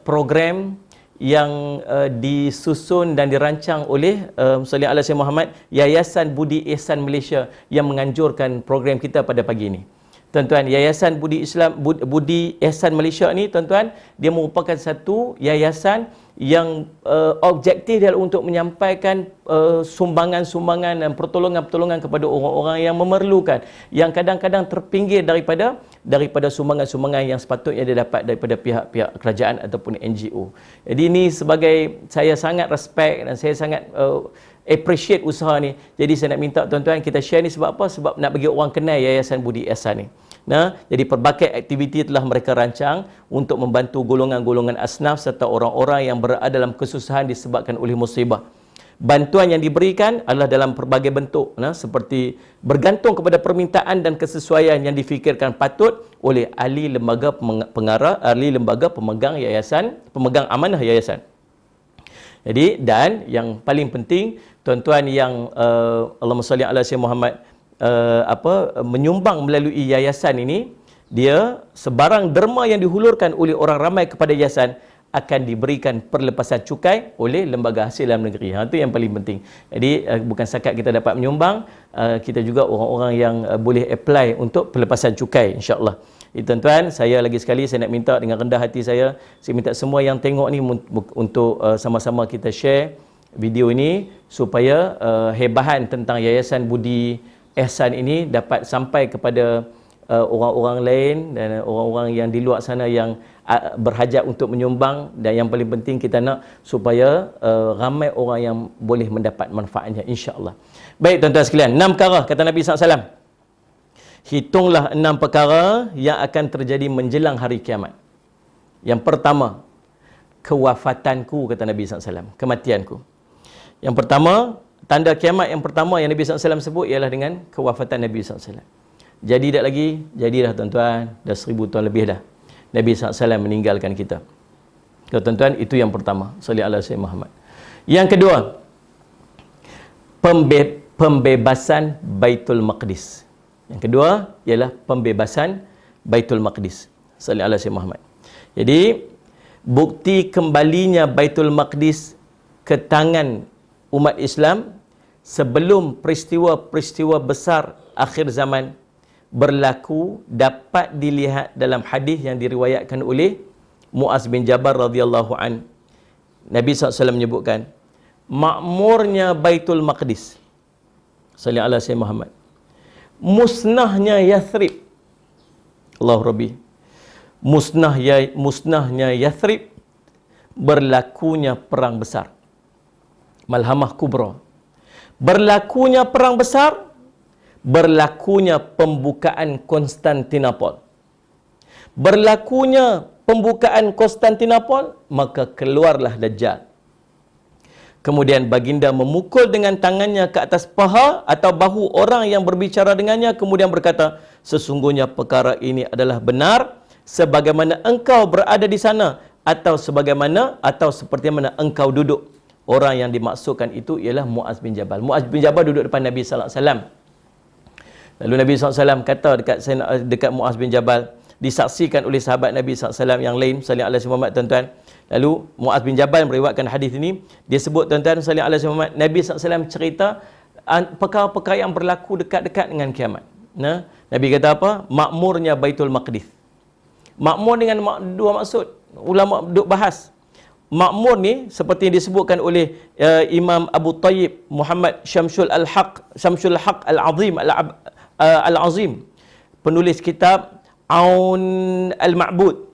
program yang disusun dan dirancang oleh salli ala Sayyidina Muhammad, Yayasan Budi Ihsan Malaysia, yang menganjurkan program kita pada pagi ini. Tuan-tuan, Yayasan Budi Ihsan Malaysia ni tuan-tuan, dia merupakan satu yayasan yang objektif dia untuk menyampaikan sumbangan-sumbangan dan pertolongan-pertolongan kepada orang-orang yang memerlukan, yang kadang-kadang terpinggir daripada daripada sumbangan-sumbangan yang sepatutnya dia dapat daripada pihak-pihak kerajaan ataupun NGO. Jadi ini sebagai, saya sangat respect dan saya sangat appreciate usaha ni. Jadi saya nak minta tuan-tuan kita share ni sebab apa? Sebab nak bagi orang kenal Yayasan Budi Ihsan ni. Nah, jadi pelbagai aktiviti telah mereka rancang untuk membantu golongan-golongan asnaf serta orang-orang yang berada dalam kesusahan disebabkan oleh musibah. Bantuan yang diberikan adalah dalam pelbagai bentuk, seperti bergantung kepada permintaan dan kesesuaian yang difikirkan patut oleh ahli lembaga pengarah, ahli lembaga pemegang yayasan, pemegang amanah yayasan. Jadi, dan yang paling penting, tuan-tuan yang Allahumma salli ala sayyidina Muhammad menyumbang melalui yayasan ini, dia sebarang derma yang dihulurkan oleh orang ramai kepada yayasan akan diberikan perlepasan cukai oleh lembaga hasil dalam negeri. Itu yang paling penting. Jadi bukan setakat kita dapat menyumbang, kita juga orang-orang yang boleh apply untuk perlepasan cukai, insya-Allah. Tuan-tuan, saya lagi sekali saya nak minta dengan rendah hati saya minta semua yang tengok ni untuk sama-sama kita share video ini supaya hebahan tentang Yayasan Budi Ihsan ini dapat sampai kepada orang-orang lain dan orang-orang yang di luar sana yang berhajat untuk menyumbang, dan yang paling penting kita nak supaya ramai orang yang boleh mendapat manfaatnya, insya-Allah. Baik tuan-tuan sekalian, 6 perkara kata Nabi SAW. Hitunglah 6 perkara yang akan terjadi menjelang hari kiamat. Yang pertama, kewafatanku, kata Nabi SAW, kematianku. Yang pertama, tanda kiamat yang pertama yang Nabi SAW sebut ialah dengan kewafatan Nabi SAW. Jadi tak lagi, jadilah tuan-tuan, dah 1000 tahun lebih dah Nabi SAW meninggalkan kita. Tuan-tuan, itu yang pertama. Sallallahu alaihi wasallam Muhammad. Yang kedua, pembebasan Baitul Maqdis. Yang kedua ialah pembebasan Baitul Maqdis. Sallallahu alaihi wasallam Muhammad. Jadi, bukti kembalinya Baitul Maqdis ke tangan umat Islam sebelum peristiwa-peristiwa besar akhir zaman berlaku dapat dilihat dalam hadis yang diriwayatkan oleh Muaz bin Jabal radhiyallahu an. Nabi SAW menyebutkan makmurnya Baitul Maqdis, sallallahu alaihi wasallam Muhammad, musnahnya Yathrib, Allah Rabbi, musnahnya Yathrib, berlakunya perang besar, Malhamah Kubra, berlakunya perang besar, berlakunya pembukaan Konstantinopel. Berlakunya pembukaan Konstantinopel, maka keluarlah Dajjal. Kemudian baginda memukul dengan tangannya ke atas paha atau bahu orang yang berbicara dengannya, kemudian berkata, sesungguhnya perkara ini adalah benar sebagaimana engkau berada di sana, atau sebagaimana atau seperti mana engkau duduk. Orang yang dimaksudkan itu ialah Muaz bin Jabal. Muaz bin Jabal duduk depan Nabi sallallahu alaihi wasallam. Lalu Nabi SAW kata dekat Muaz bin Jabal, disaksikan oleh sahabat Nabi SAW yang lain, sallallahu alaihi wasallam, tuan-tuan. Lalu Muaz bin Jabal meriwayatkan hadis ini, dia sebut tuan-tuan, sallallahu alaihi wasallam, Nabi SAW cerita perkara-perkara yang berlaku dekat-dekat dengan kiamat. Nah, Nabi kata apa? Makmurnya Baitul Maqdis. Makmur dengan dua maksud. Ulama duk bahas. Makmur ni seperti yang disebutkan oleh Imam Abu Tayyib Muhammad Syamsul Haq Al-Azim, penulis kitab Aun Al-Ma'bud,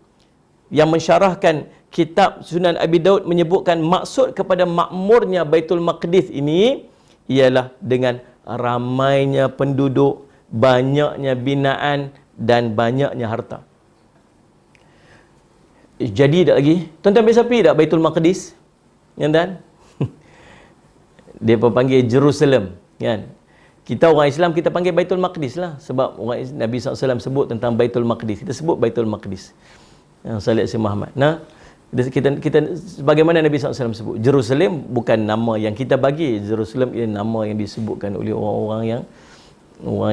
yang mensyarahkan kitab Sunan Abi Daud, menyebutkan maksud kepada makmurnya Baitul Maqdis ini ialah dengan ramainya penduduk, banyaknya binaan dan banyaknya harta. Jadi tak lagi, tuan-tuan biasa pergi tak Baitul Maqdis? Kan? Dia panggil Jerusalem, kan? Kita orang Islam kita panggil Baitul Maqdis lah, sebab orang Nabi SAW sebut tentang Baitul Maqdis. Kita sebut Baitul Maqdis. Yang Salih Alaihi Muhammad. Nah, kita bagaimana Nabi SAW sebut? Jerusalem bukan nama yang kita bagi. Jerusalem ialah nama yang disebutkan oleh orang-orang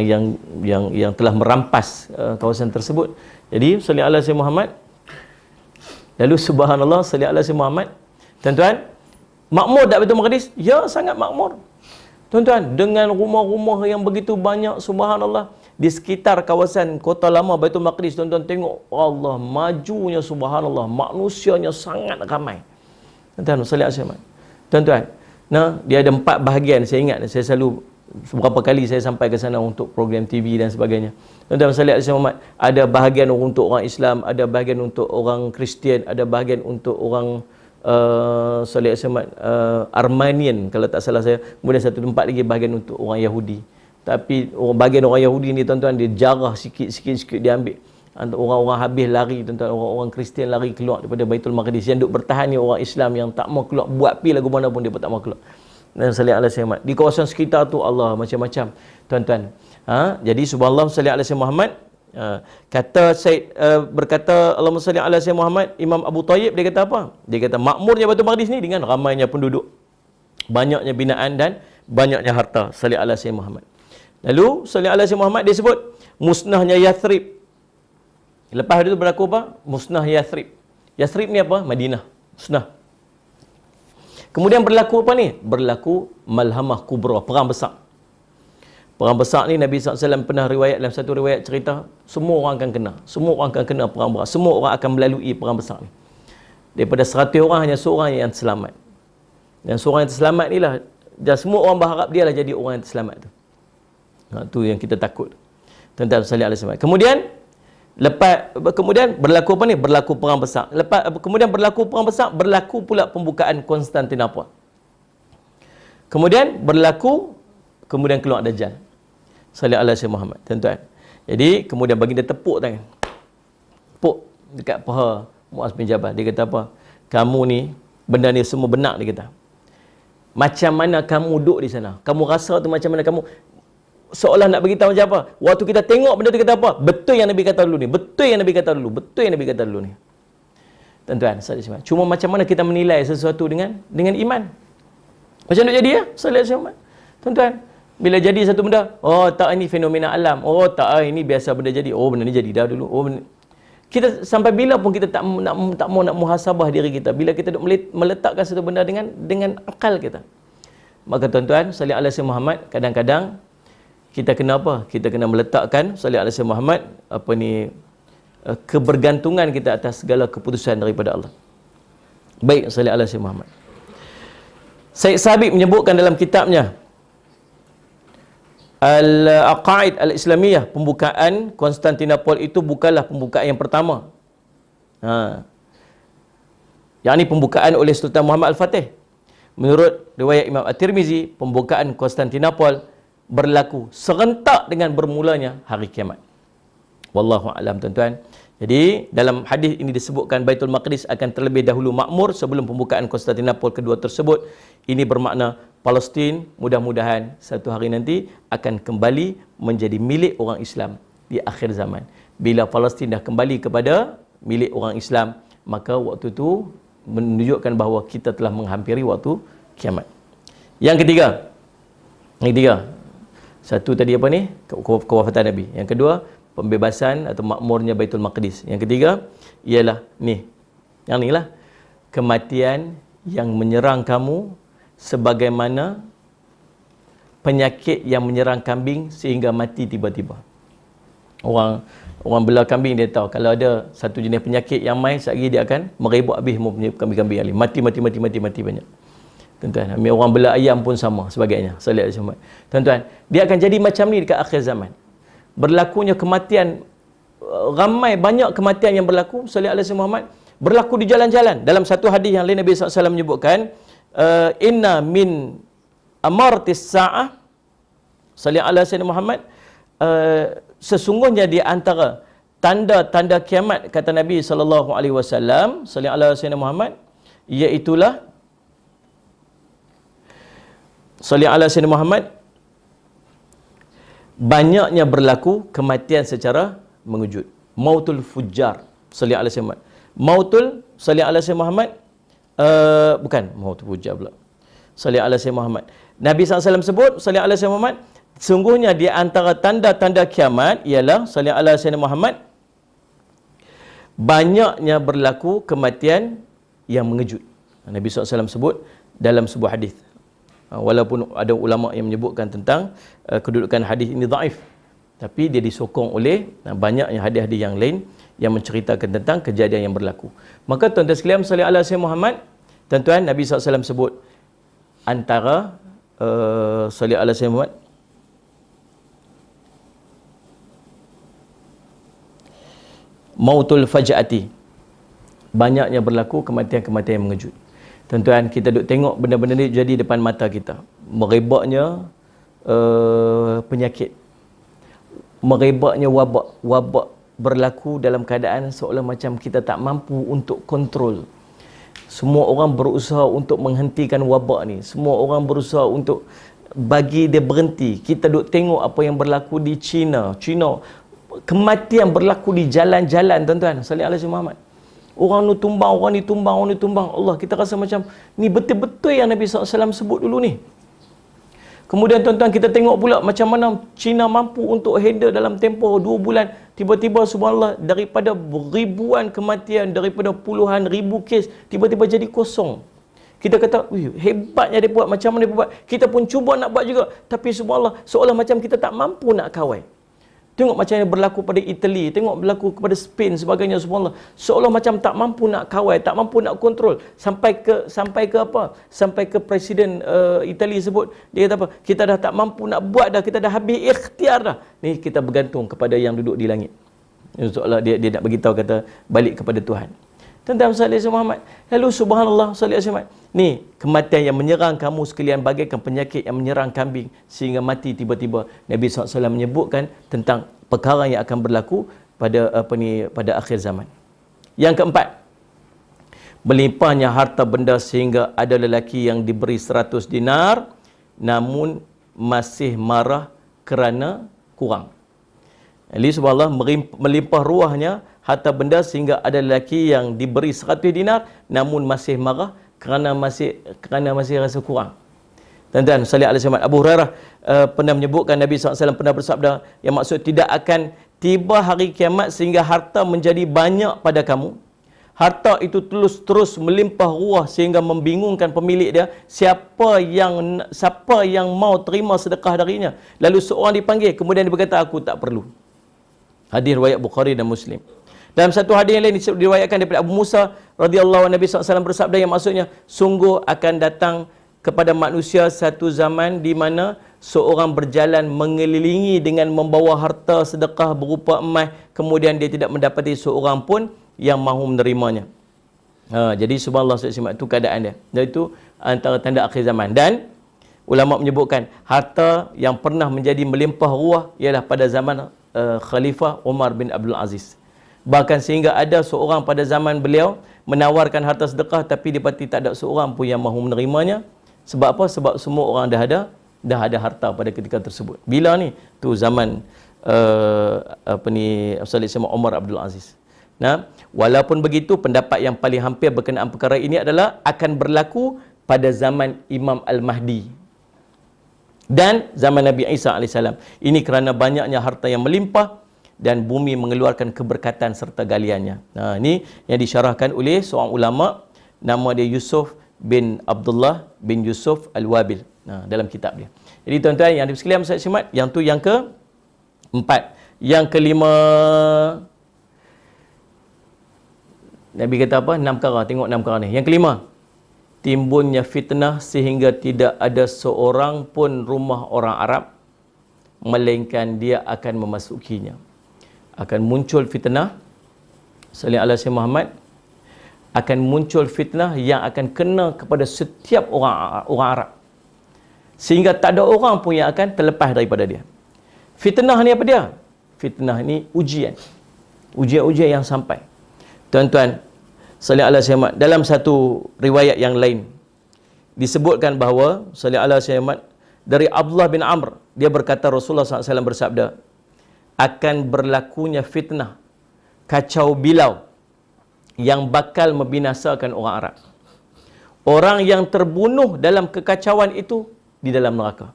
yang telah merampas kawasan tersebut. Jadi Salih Alaihi Muhammad. Lalu subhanallah, sallallahu alaihi Muhammad. Tuan-tuan, makmur tak Baitul Maqdis? Ya, sangat makmur. Tuan-tuan, dengan rumah-rumah yang begitu banyak, subhanallah, di sekitar kawasan kota lama Baitul Maqdis, tuan-tuan tengok, Allah, majunya subhanallah, manusianya sangat ramai. Tuan-tuan, sallallahu alaihi Muhammad. Tuan-tuan, nah, dia ada 4 bahagian, saya ingat, saya selalu Beberapa kali saya sampai ke sana untuk program TV dan sebagainya. Tuan-tuan sekalian Muhammad, ada bahagian untuk orang Islam, ada bahagian untuk orang Kristian, ada bahagian untuk orang Armenian kalau tak salah saya. Kemudian satu tempat lagi bahagian untuk orang Yahudi. Tapi bahagian orang Yahudi ni tuan-tuan, dia jarah sikit dia ambil. Orang-orang habis lari, tuan-tuan, orang Kristian lari keluar daripada Baitul Maqdis. Yang duk bertahan ni orang Islam yang tak mau keluar, buat pi lagu mana pun dia pun tak mau keluar. Dan salli ala sayyidina Muhammad. Di kawasan sekitar tu Allah macam-macam, tuan-tuan. Jadi subhanallah salli ala sayyidina Muhammad. Kata Said berkata Allahumma salli ala sayyidina Muhammad, Imam Abu Tayyib dia kata apa? Dia kata makmurnya Baitul Maqdis ni dengan ramainya penduduk, banyaknya binaan dan banyaknya harta. Salli ala sayyidina Muhammad. Lalu salli ala sayyidina Muhammad dia sebut musnahnya Yathrib. Lepas itu berlaku apa? Musnah Yathrib. Yathrib ni apa? Madinah. Musnah. Kemudian berlaku apa ni? Berlaku Malhamah Kubra, perang besar. Perang besar ni Nabi SAW pernah riwayat, dalam satu riwayat cerita, semua orang akan kena. Semua orang akan kena perang besar. Semua orang akan melalui perang besar ni. Daripada 100 orang hanya seorang yang selamat. Dan seorang yang selamat ni lah, dan semua orang berharap dia lah jadi orang yang selamat tu. Tu yang kita takut. Tuan-tuan sallallahu alaihi wasallam. Kemudian berlaku apa ni? Berlaku perang besar. Kemudian berlaku perang besar, berlaku pula pembukaan Konstantinopel. Kemudian keluar Dajjal. Sallallahu alaihi Muhammad, tuan-tuan. Jadi kemudian bagi dia tepuk tangan. Tepuk dekat paha Muaz bin Jabal. Dia kata apa? Kamu ni, benda ni semua benar, dia kata. Macam mana kamu duduk di sana? Kamu rasa tu macam mana kamu? Seolah nak beritahu macam apa? Waktu kita tengok benda tu kata apa? Betul yang Nabi kata dulu ni. Betul yang Nabi kata dulu. Betul yang Nabi kata dulu ni. Tuan-tuan, cuma macam mana kita menilai sesuatu dengan iman? Macam mana jadi ya? Sallallahu. Tuan-tuan, bila jadi satu benda, oh tak, ini fenomena alam. Oh tak, ini biasa benda jadi. Oh benda ni jadi dah dulu. Oh benda. Kita sampai bila pun kita tak mau nak muhasabah diri kita. Bila kita meletakkan satu benda dengan akal kita. Maka tuan-tuan, sallallahu alaihi Muhammad, kadang-kadang kita kena apa? Kita kena meletakkan sallallahu alaihi Muhammad kebergantungan kita atas segala keputusan daripada Allah. Baik, sallallahu alaihi Muhammad. Syed Sabiq menyebutkan dalam kitabnya Al-Aqaid Al-Islamiyah, pembukaan Konstantinopel itu bukanlah pembukaan yang pertama. Yang ini pembukaan oleh Sultan Muhammad Al-Fatih. Menurut riwayat Imam At-Tirmizi, pembukaan Konstantinopel berlaku serentak dengan bermulanya hari kiamat. Wallahu a'lam, tuan-tuan. Jadi dalam hadis ini disebutkan Baitul Maqdis akan terlebih dahulu makmur sebelum pembukaan Konstantinopel kedua tersebut. Ini bermakna Palestin mudah-mudahan satu hari nanti akan kembali menjadi milik orang Islam di akhir zaman. Bila Palestin dah kembali kepada milik orang Islam, maka waktu itu menunjukkan bahawa kita telah menghampiri waktu kiamat. Yang ketiga, satu tadi apa ni? Kewafatan Nabi. Yang kedua, pembebasan atau makmurnya Baitul Maqdis. Yang ketiga ialah ni. Yang ni lah, kematian yang menyerang kamu sebagaimana penyakit yang menyerang kambing sehingga mati tiba-tiba. Orang bela kambing dia tahu kalau ada satu jenis penyakit yang mai, sekali dia akan merebak habis kambing-kambing yang lain. Mati banyak. Tuan-tuan, orang bela ayam pun sama sebagainya. Sallallahu alaihi wasallam. Tuan-tuan, dia akan jadi macam ni dekat akhir zaman. Berlakunya kematian, banyak kematian yang berlaku, sallallahu alaihi Muhammad, berlaku di jalan-jalan. Dalam satu hadis yang lain Nabi SAW menyebutkan, inna min amartis sa'ah, sallallahu alaihi Muhammad, sesungguhnya di antara tanda-tanda kiamat, kata Nabi sallallahu alaihi wasallam, sallallahu alaihi Muhammad, iaitulah sallallahu alaihi Muhammad, banyaknya berlaku kematian secara mengejut. Mautul fujjar, sallallahu alaihi Muhammad. Mautul sallallahu alaihi Muhammad, bukan mautul fujjar pula. Sallallahu alaihi Muhammad. Nabi SAW sebut sallallahu alaihi Muhammad, sungguhnya di antara tanda-tanda kiamat ialah sallallahu alaihi Muhammad, banyaknya berlaku kematian yang mengejut. Nabi SAW sebut dalam sebuah hadis. Walaupun ada ulama yang menyebutkan tentang kedudukan hadis ini dhaif, tapi dia disokong oleh banyaknya hadis-hadis yang lain yang menceritakan tentang kejadian yang berlaku. Maka tuan-tuan sekalian, sallallahu alaihi Muhammad, tuan-tuan, Nabi SAW sebut antara sallallahu alaihi Muhammad, mautul faj'ati. Banyaknya berlaku kematian-kematian yang mengejut. Tuan-tuan, kita duk tengok benda-benda ni jadi depan mata kita. Merebaknya penyakit. Merebaknya wabak. Wabak berlaku dalam keadaan seolah macam kita tak mampu untuk kontrol. Semua orang berusaha untuk menghentikan wabak ni. Semua orang berusaha untuk bagi dia berhenti. Kita duk tengok apa yang berlaku di China. Kematian berlaku di jalan-jalan, tuan-tuan. Salih alaihi Muhammad. Orang ni tumbang, orang ni tumbang, orang ni tumbang. Allah, kita rasa macam ni betul-betul yang Nabi SAW sebut dulu ni. Kemudian tuan-tuan, kita tengok pula macam mana China mampu untuk handle dalam tempoh 2 bulan. Tiba-tiba subhanallah, daripada ribuan kematian, daripada puluhan ribu kes, tiba-tiba jadi kosong. Kita kata, hebatnya dia buat, macam mana dia buat. Kita pun cuba nak buat juga. Tapi subhanallah, seolah macam kita tak mampu nak kawal. Tengok macam yang berlaku pada Itali, tengok berlaku kepada Spain sebagainya, subhanallah. Seolah macam tak mampu nak kawal, tak mampu nak kontrol. Sampai ke apa? Sampai ke Presiden Itali sebut, dia kata apa? Kita dah tak mampu nak buat dah, kita dah habis ikhtiar dah. Ni kita bergantung kepada yang duduk di langit. Seolah dia nak beritahu, kata balik kepada Tuhan. Tuan-tuan sallallahu alaihi Muhammad. Lalu subhanallah sallallahu alaihi Muhammad. Ni kematian yang menyerang kamu sekalian bagaikan penyakit yang menyerang kambing sehingga mati tiba-tiba. Nabi SAW menyebutkan tentang perkara yang akan berlaku pada pada akhir zaman. Yang keempat, melimpahnya harta benda sehingga ada lelaki yang diberi 100 dinar namun masih marah kerana kurang. Ali subhanallah, melimpah ruahnya harta benda sehingga ada lelaki yang diberi 100 dinar namun masih marah kerana masih rasa kurang. Tuan-tuan, salih alaihi Muhammad. Abu Hurairah pernah menyebutkan Nabi SAW pernah bersabda, yang maksud tidak akan tiba hari kiamat sehingga harta menjadi banyak pada kamu. Harta itu terus melimpah ruah sehingga membingungkan pemilik dia. Siapa yang mau terima sedekah darinya? Lalu seorang dipanggil, kemudian dia berkata, aku tak perlu. Hadis riwayat Bukhari dan Muslim. Dalam satu hadis yang lain diriwayatkan daripada Abu Musa radhiyallahu anhu, Nabi SAW bersabda yang maksudnya, sungguh akan datang kepada manusia satu zaman di mana seorang berjalan mengelilingi dengan membawa harta sedekah berupa emas, kemudian dia tidak mendapati seorang pun yang mahu menerimanya. Jadi subhanallah, itu keadaan dia. Dan itu antara tanda akhir zaman. Dan ulama menyebutkan harta yang pernah menjadi melimpah ruah ialah pada zaman Khalifah Umar bin Abdul Aziz. Bahkan sehingga ada seorang pada zaman beliau menawarkan harta sedekah, tapi dipati tak ada seorang pun yang mahu menerimanya. Sebab apa? Sebab semua orang dah ada harta pada ketika tersebut. Bila ni? Tu zaman Umar Abdul Aziz. Nah, walaupun begitu, pendapat yang paling hampir berkenaan perkara ini adalah akan berlaku pada zaman Imam Al-Mahdi dan zaman Nabi Isa AS. Ini kerana banyaknya harta yang melimpah dan bumi mengeluarkan keberkatan serta galiannya. Nah, ini yang disyarahkan oleh seorang ulama, nama dia Yusuf bin Abdullah bin Yusuf Al-Wabil, dalam kitab dia. Jadi tuan-tuan yang sekalian saya simak, yang tu yang keempat. Yang kelima, Nabi kata apa? 6 perkara. Tengok 6 perkara ni. Yang kelima, timbulnya fitnah sehingga tidak ada seorang pun rumah orang Arab melainkan dia akan memasukinya. Akan muncul fitnah, sallallahu alaihi Muhammad, akan muncul fitnah yang akan kena kepada setiap orang Arab. Sehingga tak ada orang pun yang akan terlepas daripada dia. Fitnah ni apa dia? Fitnah ni ujian. Ujian-ujian yang sampai. Tuan-tuan, sallallahu alaihi Muhammad, dalam satu riwayat yang lain disebutkan bahawa sallallahu alaihi Muhammad, dari Abdullah bin Amr, dia berkata Rasulullah SAW bersabda, akan berlakunya fitnah, kacau bilau yang bakal membinasakan orang Arab. Orang yang terbunuh dalam kekacauan itu di dalam neraka.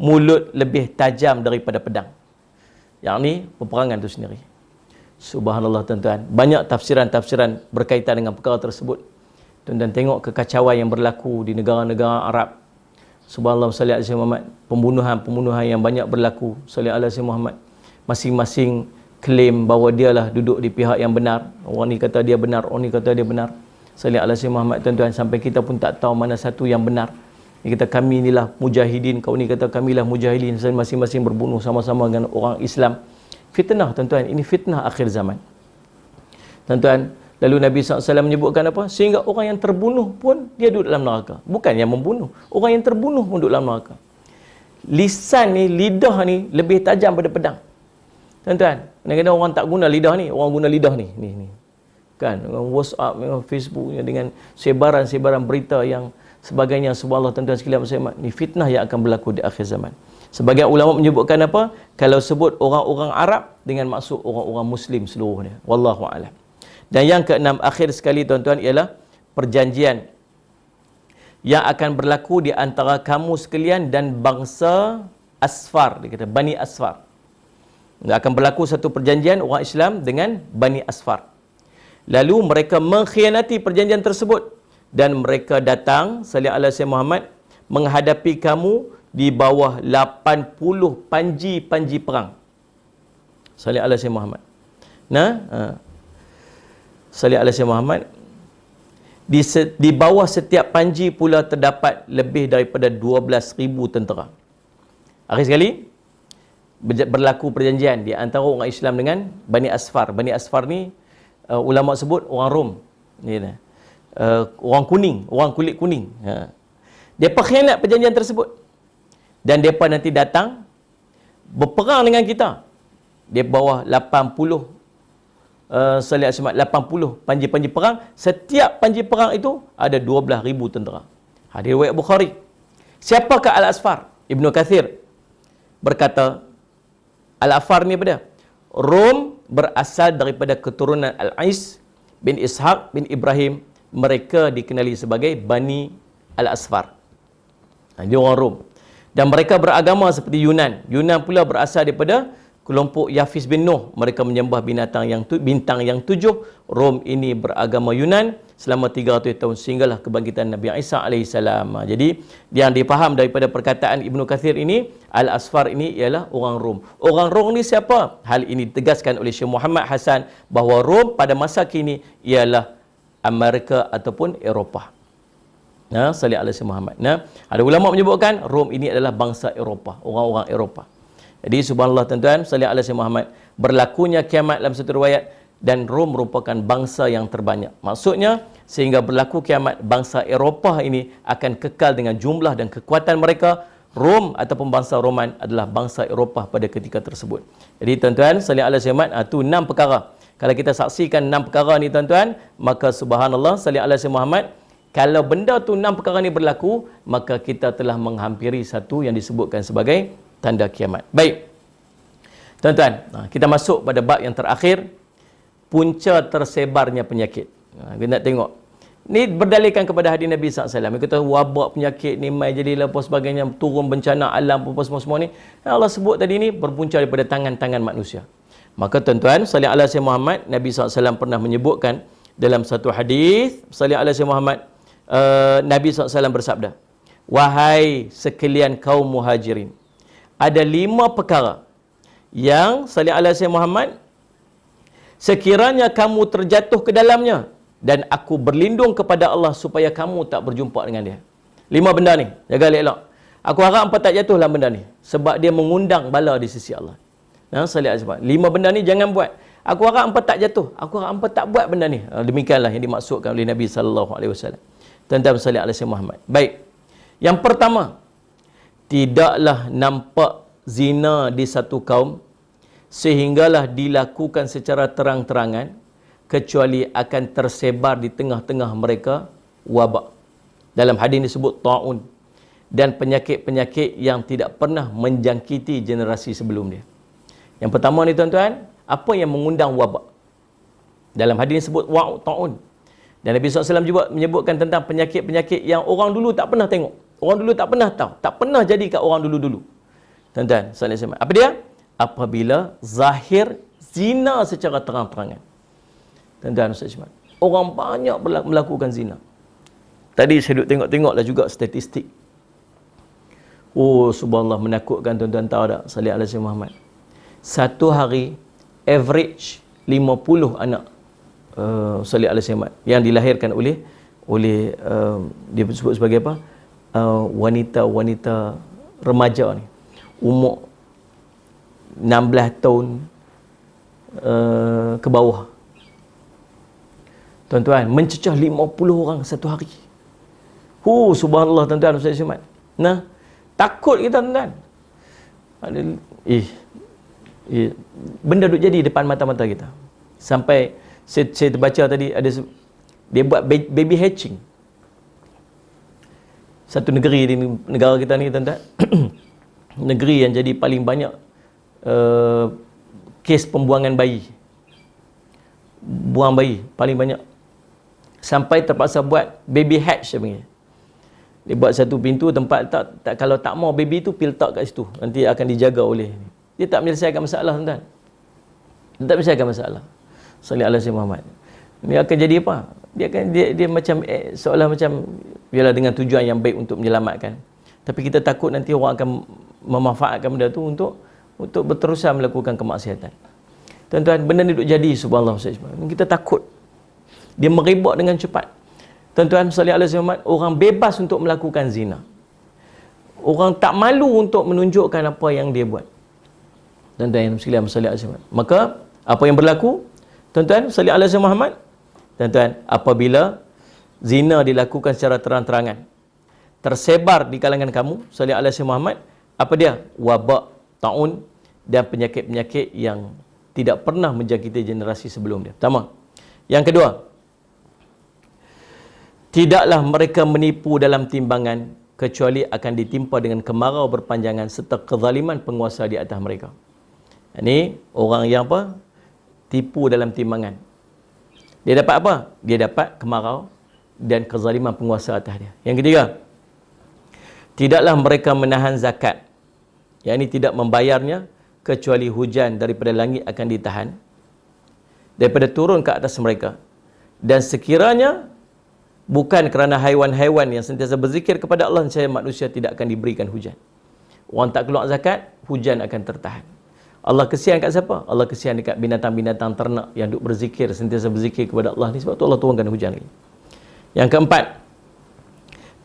Mulut lebih tajam daripada pedang. Yang ni peperangan itu sendiri. Subhanallah tuan-tuan. Banyak tafsiran-tafsiran berkaitan dengan perkara tersebut. Tuan-tuan tengok kekacauan yang berlaku di negara-negara Arab. Subhanallah sallallahu alaihi Muhammad. Pembunuhan yang banyak berlaku. Sallallahu alaihi Muhammad. Masing-masing klaim bahawa dialah duduk di pihak yang benar. Orang ni kata dia benar, orang ni kata dia benar. Sallallahu alaihi Muhammad tuan-tuan, sampai kita pun tak tahu mana satu yang benar. Dia kata kami inilah mujahidin, kau ni kata kamilah mujahidin, masing-masing berbunuh sama-sama dengan orang Islam. Fitnah tuan-tuan, ini fitnah akhir zaman. Tuan-tuan, lalu Nabi SAW menyebutkan apa? Sehingga orang yang terbunuh pun dia duduk dalam neraka. Bukan yang membunuh. Orang yang terbunuh pun duduk dalam neraka. Lisan ni, lidah ni lebih tajam pada pedang. Tuan-tuan, kadang-kadang orang tak guna lidah ni, orang guna lidah ni. Ni. Kan, dengan WhatsApp, dengan Facebook, dengan sebaran-sebaran berita yang sebagainya. Subhanallah, tuan-tuan sekalian muslimat, ni fitnah yang akan berlaku di akhir zaman. Sebagian ulama menyebutkan apa? Kalau sebut orang-orang Arab dengan maksud orang-orang Muslim seluruhnya. Wallahu a'lam. Dan yang keenam, akhir sekali tuan-tuan, ialah perjanjian yang akan berlaku di antara kamu sekalian dan bangsa Asfar. Dia kata Bani Asfar. Akan berlaku satu perjanjian orang Islam dengan Bani Asfar. Lalu mereka mengkhianati perjanjian tersebut dan mereka datang sallallahu alaihi wasallam Muhammad menghadapi kamu di bawah 80 panji-panji perang. Sallallahu alaihi wasallam Muhammad. Sallallahu alaihi wasallam Muhammad, di bawah setiap panji pula terdapat lebih daripada 12,000 tentera. Akhir sekali berlaku perjanjian di antara orang Islam dengan Bani Asfar. Bani Asfar ni ulama sebut orang Rom. Orang kuning, orang kulit kuning. Depa khianat perjanjian tersebut. Dan depa nanti datang berperang dengan kita. Di bawah 80 panji-panji perang. Setiap panji perang itu ada 12,000 tentera. Hadis riwayat Bukhari. Siapakah Al-Asfar? Ibnu Kathir berkata, Al-Asfar ni apa dia? Rom berasal daripada keturunan Al-Ais bin Ishaq bin Ibrahim. Mereka dikenali sebagai Bani Al-Asfar. Dia orang Rom. Dan mereka beragama seperti Yunan. Yunan pula berasal daripada kelompok Yafis bin Nuh. Mereka menyembah bintang yang 7. Rom ini beragama Yunan selama 300 tahun sehinggalah kebangkitan Nabi Isa AS. Jadi yang dipaham daripada perkataan Ibnu Kathir ini, Al-Asfar ini ialah orang Rom. Orang Rom ni siapa? Hal ini ditegaskan oleh Syekh Muhammad Hasan bahawa Rom pada masa kini ialah Amerika ataupun Eropah. Sallallahu alaihi Muhammad. Ada ulama menyebutkan Rom ini adalah bangsa Eropah, orang-orang Eropah. Jadi subhanallah tuan-tuan, sallallahu alaihi Muhammad, berlakunya kiamat dalam satu riwayat dan Rom merupakan bangsa yang terbanyak. Maksudnya sehingga berlaku kiamat, bangsa Eropah ini akan kekal dengan jumlah dan kekuatan mereka. Rom ataupun bangsa Roman adalah bangsa Eropah pada ketika tersebut. Jadi tuan-tuan, sallallahu alaihi Muhammad, itu 6 perkara. Kalau kita saksikan 6 perkara ni tuan-tuan, maka subhanallah sallallahu alaihi Muhammad, kalau benda tu 6 perkara ni berlaku, maka kita telah menghampiri satu yang disebutkan sebagai tanda kiamat. Baik. Tuan-tuan, kita masuk pada bab yang terakhir, punca tersebarnya penyakit. Kita nak tengok. Ni berdalilkan kepada hadis Nabi SAW. Dia kata wabak penyakit ni mai jadilah apa sebagainya, turun bencana alam apa semua ni. Allah sebut tadi ni berpunca daripada tangan-tangan manusia. Maka tuan-tuan, sallallahu alaihi wasallam Muhammad, Nabi SAW pernah menyebutkan dalam satu hadis, sallallahu alaihi wasallam Muhammad, Nabi SAW bersabda, wahai sekalian kaum muhajirin, ada 5 perkara yang sallallahu alaihi wasallam Muhammad, sekiranya kamu terjatuh ke dalamnya dan aku berlindung kepada Allah supaya kamu tak berjumpa dengan dia. 5 benda ni, jaga elok-elok. Aku harap hangpa tak jatuh dalam benda ni sebab dia mengundang bala di sisi Allah. Sallallahu alaihi wasallam. 5 benda ni jangan buat. Aku harap hangpa tak jatuh. Aku harap hangpa tak buat benda ni. Demikianlah yang dimaksudkan oleh Nabi sallallahu alaihi wasallam. Tuan-tuan sallallahu alaihi wasallam Muhammad. Baik. Yang pertama, tidaklah nampak zina di satu kaum sehinggalah dilakukan secara terang-terangan kecuali akan tersebar di tengah-tengah mereka wabak. Dalam hadis disebut ta'un dan penyakit-penyakit yang tidak pernah menjangkiti generasi sebelum dia. Yang pertama ni tuan-tuan, apa yang mengundang wabak? Dalam hadis disebut ta'un. Dan Nabi SAW juga menyebutkan tentang penyakit-penyakit yang orang dulu tak pernah tengok. Orang dulu tak pernah tahu. Tak pernah jadi kat orang dulu-dulu. Tuan-tuan, apa dia? Apabila zahir zina secara terang-terangan. Tuan-tuan, orang banyak melakukan zina. Tadi saya duduk tengok-tengoklah juga statistik. Oh, subhanallah, menakutkan tuan-tuan tahu tak? Sallallahu alaihi wasallam Muhammad. Satu hari, average 50 anak sallallahu alaihi wasallam yang dilahirkan oleh dia disebut sebagai apa? Wanita-wanita remaja ni. Umur 16 tahun ke bawah. Tuan-tuan, mencecah 50 orang satu hari. Subhanallah tuan-tuan, Ustaz Syumat. Nah, takut kita tuan-tuan. Benda duk jadi depan mata-mata kita. Sampai saya terbaca tadi, dia buat baby hatching. Satu negeri di negara kita ni tuan-tuan, negeri yang jadi paling banyak kes pembuangan bayi. Buang bayi paling banyak. Sampai terpaksa buat baby hatch dia panggil. Dia buat satu pintu tempat tak kalau tak mau baby tu pil tak kat situ. Nanti akan dijaga oleh. Dia tak menyelesaikan masalah tuan-tuan. Dia tak menyelesaikan masalah. Sallallahu alaihi Muhammad. Dia akan jadi apa? Dia macam seolah macam biarlah dengan tujuan yang baik untuk menyelamatkan. Tapi kita takut nanti orang akan memanfaatkan benda tu untuk berterusan melakukan kemaksiatan. Tuan-tuan, benda ni duk jadi subhanallah Ustaz. Kita takut. Dia merebak dengan cepat. Tuan-tuan sallallahu alaihi wasallam, orang bebas untuk melakukan zina. Orang tak malu untuk menunjukkan apa yang dia buat. Tuan-tuan sallallahu alaihi wasallam. Maka apa yang berlaku? Tuan-tuan sallallahu alaihi wasallam, tuan-tuan, apabila zina dilakukan secara terang-terangan, tersebar di kalangan kamu sallallahu alaihi wasallam, apa dia? Wabak, taun dan penyakit-penyakit yang tidak pernah menjangkiti generasi sebelum dia. Pertama. Yang kedua, tidaklah mereka menipu dalam timbangan kecuali akan ditimpa dengan kemarau berpanjangan serta kezaliman penguasa di atas mereka. Ini orang yang apa? Tipu dalam timbangan. Dia dapat apa? Dia dapat kemarau dan kezaliman penguasa atas dia. Yang ketiga, tidaklah mereka menahan zakat. Yang ini tidak membayarnya kecuali hujan daripada langit akan ditahan daripada turun ke atas mereka. Dan sekiranya bukan kerana haiwan-haiwan yang sentiasa berzikir kepada Allah, saya manusia tidak akan diberikan hujan. Orang tak keluar zakat, hujan akan tertahan. Allah kesian kat siapa? Allah kesian dekat binatang-binatang ternak yang duk berzikir, sentiasa berzikir kepada Allah ni, sebab tu Allah turunkan hujan lagi. Yang keempat,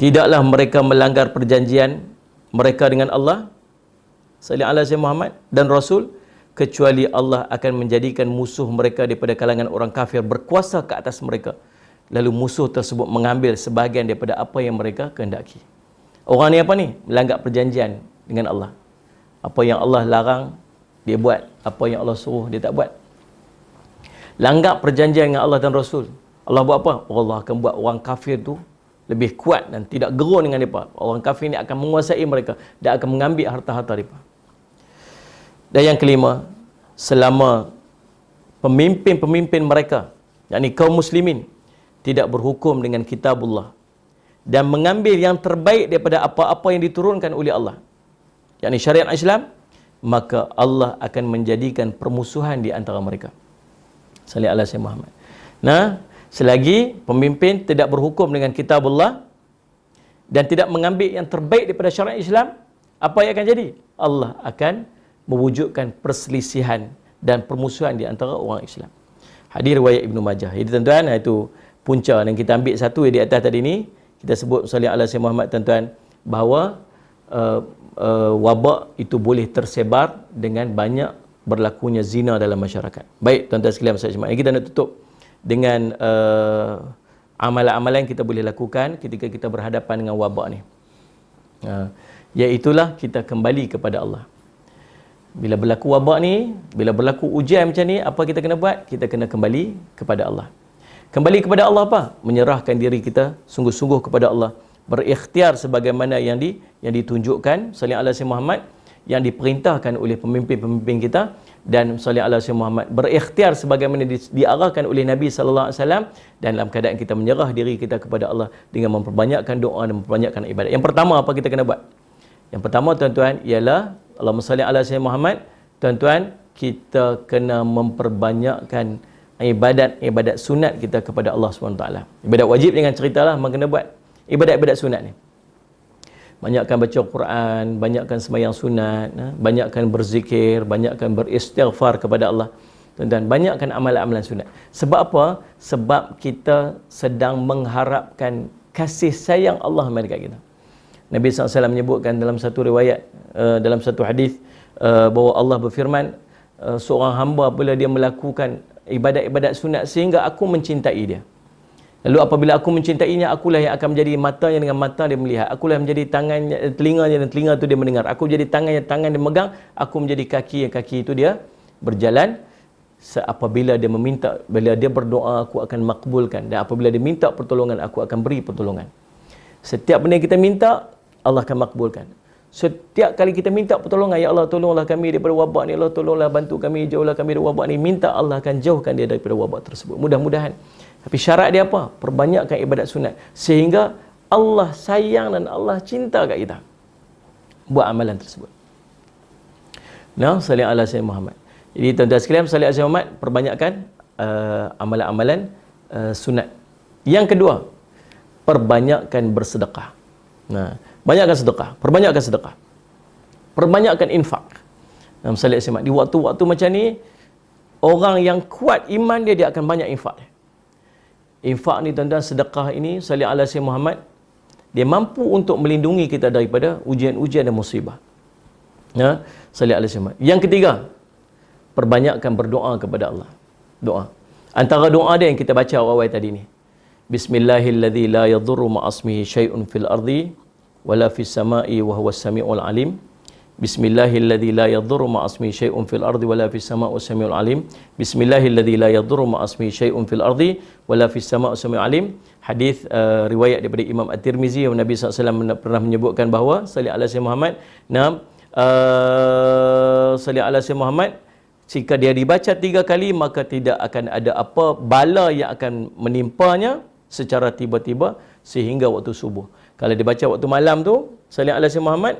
tidaklah mereka melanggar perjanjian mereka dengan Allah sallallahu alaihi Muhammad dan Rasul, kecuali Allah akan menjadikan musuh mereka daripada kalangan orang kafir berkuasa ke atas mereka. Lalu musuh tersebut mengambil sebahagian daripada apa yang mereka kehendaki. Orang ni apa ni? Melanggar perjanjian dengan Allah. Apa yang Allah larang, dia buat. Apa yang Allah suruh, dia tak buat. Langgar perjanjian dengan Allah dan Rasul. Allah buat apa? Allah akan buat orang kafir tu lebih kuat dan tidak gerun dengan mereka. Orang kafir ni akan menguasai mereka dan akan mengambil harta-harta mereka. Dan yang kelima, selama pemimpin-pemimpin mereka, yakni kaum muslimin, tidak berhukum dengan kitabullah dan mengambil yang terbaik daripada apa-apa yang diturunkan oleh Allah, yakni syariat Islam, maka Allah akan menjadikan permusuhan di antara mereka. Sallallahu alaihi Muhammad. Nah, selagi pemimpin tidak berhukum dengan kitabullah dan tidak mengambil yang terbaik daripada syariat Islam, apa yang akan jadi? Allah akan mewujudkan perselisihan dan permusuhan di antara orang Islam. Hadis riwayat Ibnu Majah. Jadi tuan-tuan, itu punca yang kita ambil satu di atas tadi ni, kita sebut sallallahu alaihi Muhammad tuan-tuan, bahawa wabak itu boleh tersebar dengan banyak berlakunya zina dalam masyarakat. Baik tuan-tuan sekalian, kita nak tutup dengan amalan-amalan yang kita boleh lakukan ketika kita berhadapan dengan wabak ni. Iaitulah kita kembali kepada Allah. Bila berlaku wabak ni, bila berlaku ujian macam ni, apa kita kena buat? Kita kena kembali kepada Allah. Kembali kepada Allah apa? Menyerahkan diri kita sungguh-sungguh kepada Allah. Berikhtiar sebagaimana yang ditunjukkan sallallahu alaihi Muhammad, yang diperintahkan oleh pemimpin-pemimpin kita, dan sallallahu alaihi Muhammad berikhtiar sebagaimana diarahkan oleh Nabi sallallahu alaihi wasallam, dan dalam keadaan kita menyerah diri kita kepada Allah dengan memperbanyakkan doa dan memperbanyakkan ibadat. Yang pertama apa kita kena buat? Yang pertama tuan-tuan ialah Allahumma salli ala sayyidina Muhammad. Tuan-tuan, kita kena memperbanyakkan ibadat sunat kita kepada Allah SWT. Ibadat wajib jangan ceritalah, memang kena buat. Ibadat-ibadat sunat ni, banyakkan baca Quran, banyakkan sembahyang sunat, banyakkan berzikir, banyakkan beristighfar kepada Allah. Tuan-tuan, banyakkan amalan-amalan sunat. Sebab apa? Sebab kita sedang mengharapkan kasih sayang Allah dekat kita. Nabi SAW menyebutkan dalam satu riwayat, dalam satu hadis, bahawa Allah berfirman, seorang hamba apabila dia melakukan ibadat-ibadat sunat sehingga aku mencintai dia, Lalu apabila aku mencintainya, akulah yang akan menjadi matanya dengan mata dia melihat. Akulah yang menjadi tangannya, telinganya dan telinga itu dia mendengar. Aku menjadi tangannya, tangan dia megang. Aku menjadi kaki yang kaki itu dia berjalan. Apabila dia meminta, bila dia berdoa, aku akan makbulkan. Dan apabila dia minta pertolongan, aku akan beri pertolongan. Setiap benda yang kita minta, Allah akan makbulkan. Setiap kali kita minta pertolongan, ya Allah tolonglah kami daripada wabak ni, Allah tolonglah bantu kami, jauhlah kami dari wabak ni, minta, Allah akan jauhkan dia daripada wabak tersebut. Mudah-mudahan. Tapi syarat dia apa? Perbanyakkan ibadat sunat. Sehingga Allah sayang dan Allah cinta kat kita. Buat amalan tersebut. Nah, salli ala Sayyidina Muhammad. Jadi tuan-tuan sekalian, salli ala Sayyidina Muhammad, perbanyakkan amalan-amalan sunat. Yang kedua, perbanyakkan bersedekah. Nah, banyakkan sedekah, perbanyakkan sedekah. Perbanyakkan infak. Dalam salih Ahmad, di waktu-waktu macam ni, orang yang kuat iman dia, dia akan banyak infak. Infak ni tuan-tuan, sedekah ini, salih ala Sayyidina Muhammad, dia mampu untuk melindungi kita daripada ujian-ujian dan musibah. Ya, salih ala Sayyidina Muhammad. Yang ketiga, perbanyakkan berdoa kepada Allah. Doa. Antara doa dia yang kita baca awal-awal tadi ni. Bismillahilladzi la yadhurru ma'asmihi syai'un fil ardi wala fis sama'i wa huwas samiul alim. Bismillahilladzi la yadhurru ma'asmihi syai'un fil ardi wala fis sama'i was samiul alim. Bismillahilladzi la yadhurru ma'asmihi syai'un fil ardi wala fis sama'i was samiul alim. Hadis riwayat daripada Imam At-Tirmizi yang Nabi SAW pernah menyebutkan bahawa salli ala Sayyidina Muhammad, salli ala Sayyidina Muhammad, jika dia dibaca 3 kali maka tidak akan ada apa bala yang akan menimpanya secara tiba-tiba sehingga waktu subuh. Kalau dia baca waktu malam tu, salli ala Sayyidina Muhammad,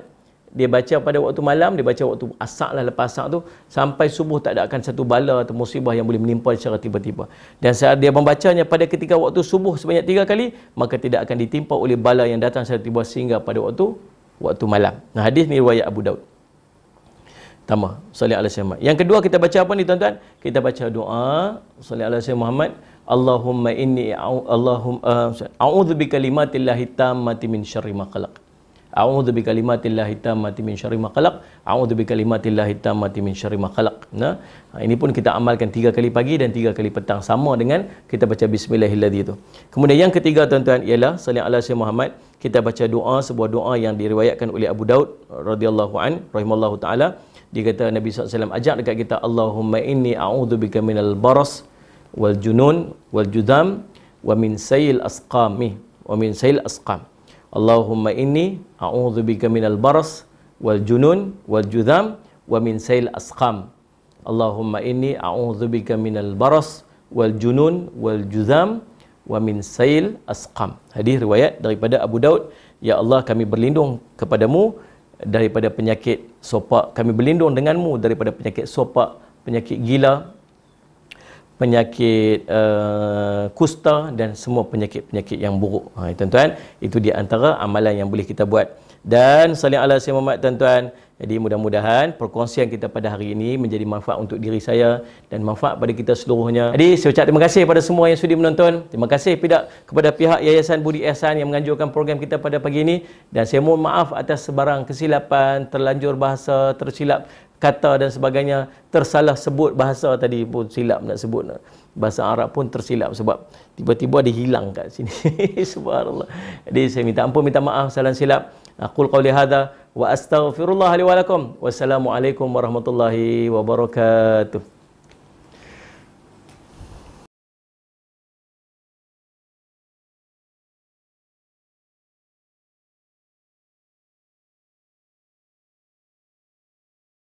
dia baca pada waktu malam, dia baca waktu asar lah, lepas asar tu sampai subuh tak ada akan satu bala atau musibah yang boleh menimpa secara tiba-tiba. Dan saat dia membacanya pada ketika waktu subuh sebanyak 3 kali, maka tidak akan ditimpa oleh bala yang datang secara tiba sehingga pada waktu malam. Nah, hadis ni riwayat Abu Daud. Pertama, salli ala Sayyidina Muhammad. Yang kedua, kita baca apa ni tuan-tuan? Kita baca doa salli ala Sayyidina Muhammad. Allahumma inni a'udzu bikalimatillahi tammati min syarri ma khalaq. A'udzu bikalimatillahi tammati min syarri ma khalaq. A'udzu bikalimatillahi tammati min syarri ma khalaq. Nah, ini pun kita amalkan 3 kali pagi dan 3 kali petang, sama dengan kita baca bismillahilladzi itu. Kemudian yang ketiga tuan-tuan ialah salli ala Sayyidina Muhammad. Kita baca doa, sebuah doa yang diriwayatkan oleh Abu Daud radhiyallahu an rahimallahu taala. Dia kata Nabi SAW ajak dekat kita, Allahumma inni a'udzubika minal baras wal junun wal judam wa min sayil asqami wa min sayil asqam. Allahumma inni a'udzubika minal baras wal junun wal judam wa min sayil asqam. Allahumma inni a'udzubika minal baras wal junun wal judam wa min sayil asqam. Hadis riwayat daripada Abu Daud. Ya Allah, kami berlindung kepadamu daripada penyakit sopak, kami berlindung denganmu daripada penyakit sopak, penyakit gila, penyakit kusta dan semua penyakit-penyakit yang buruk. Tuan-tuan, itu di antara amalan yang boleh kita buat. Dan salli ala Sayyidina Muhammad tuan-tuan. Jadi mudah-mudahan perkongsian kita pada hari ini menjadi manfaat untuk diri saya dan manfaat pada kita seluruhnya. Jadi saya ucap terima kasih kepada semua yang sudi menonton. Terima kasih kepada pihak Yayasan Budi Ihsan yang menganjurkan program kita pada pagi ini. Dan saya mohon maaf atas sebarang kesilapan, terlanjur bahasa, tersilap kata dan sebagainya, tersalah sebut bahasa tadi pun silap nak sebut. Bahasa Arab pun tersilap sebab tiba-tiba dia hilang kat sini. Subhanallah. Jadi saya minta ampun, minta maaf, salah silap. Aqul qawli hadza wa astaghfirullah li wa lakum. Wassalamualaikum warahmatullahi wabarakatuh.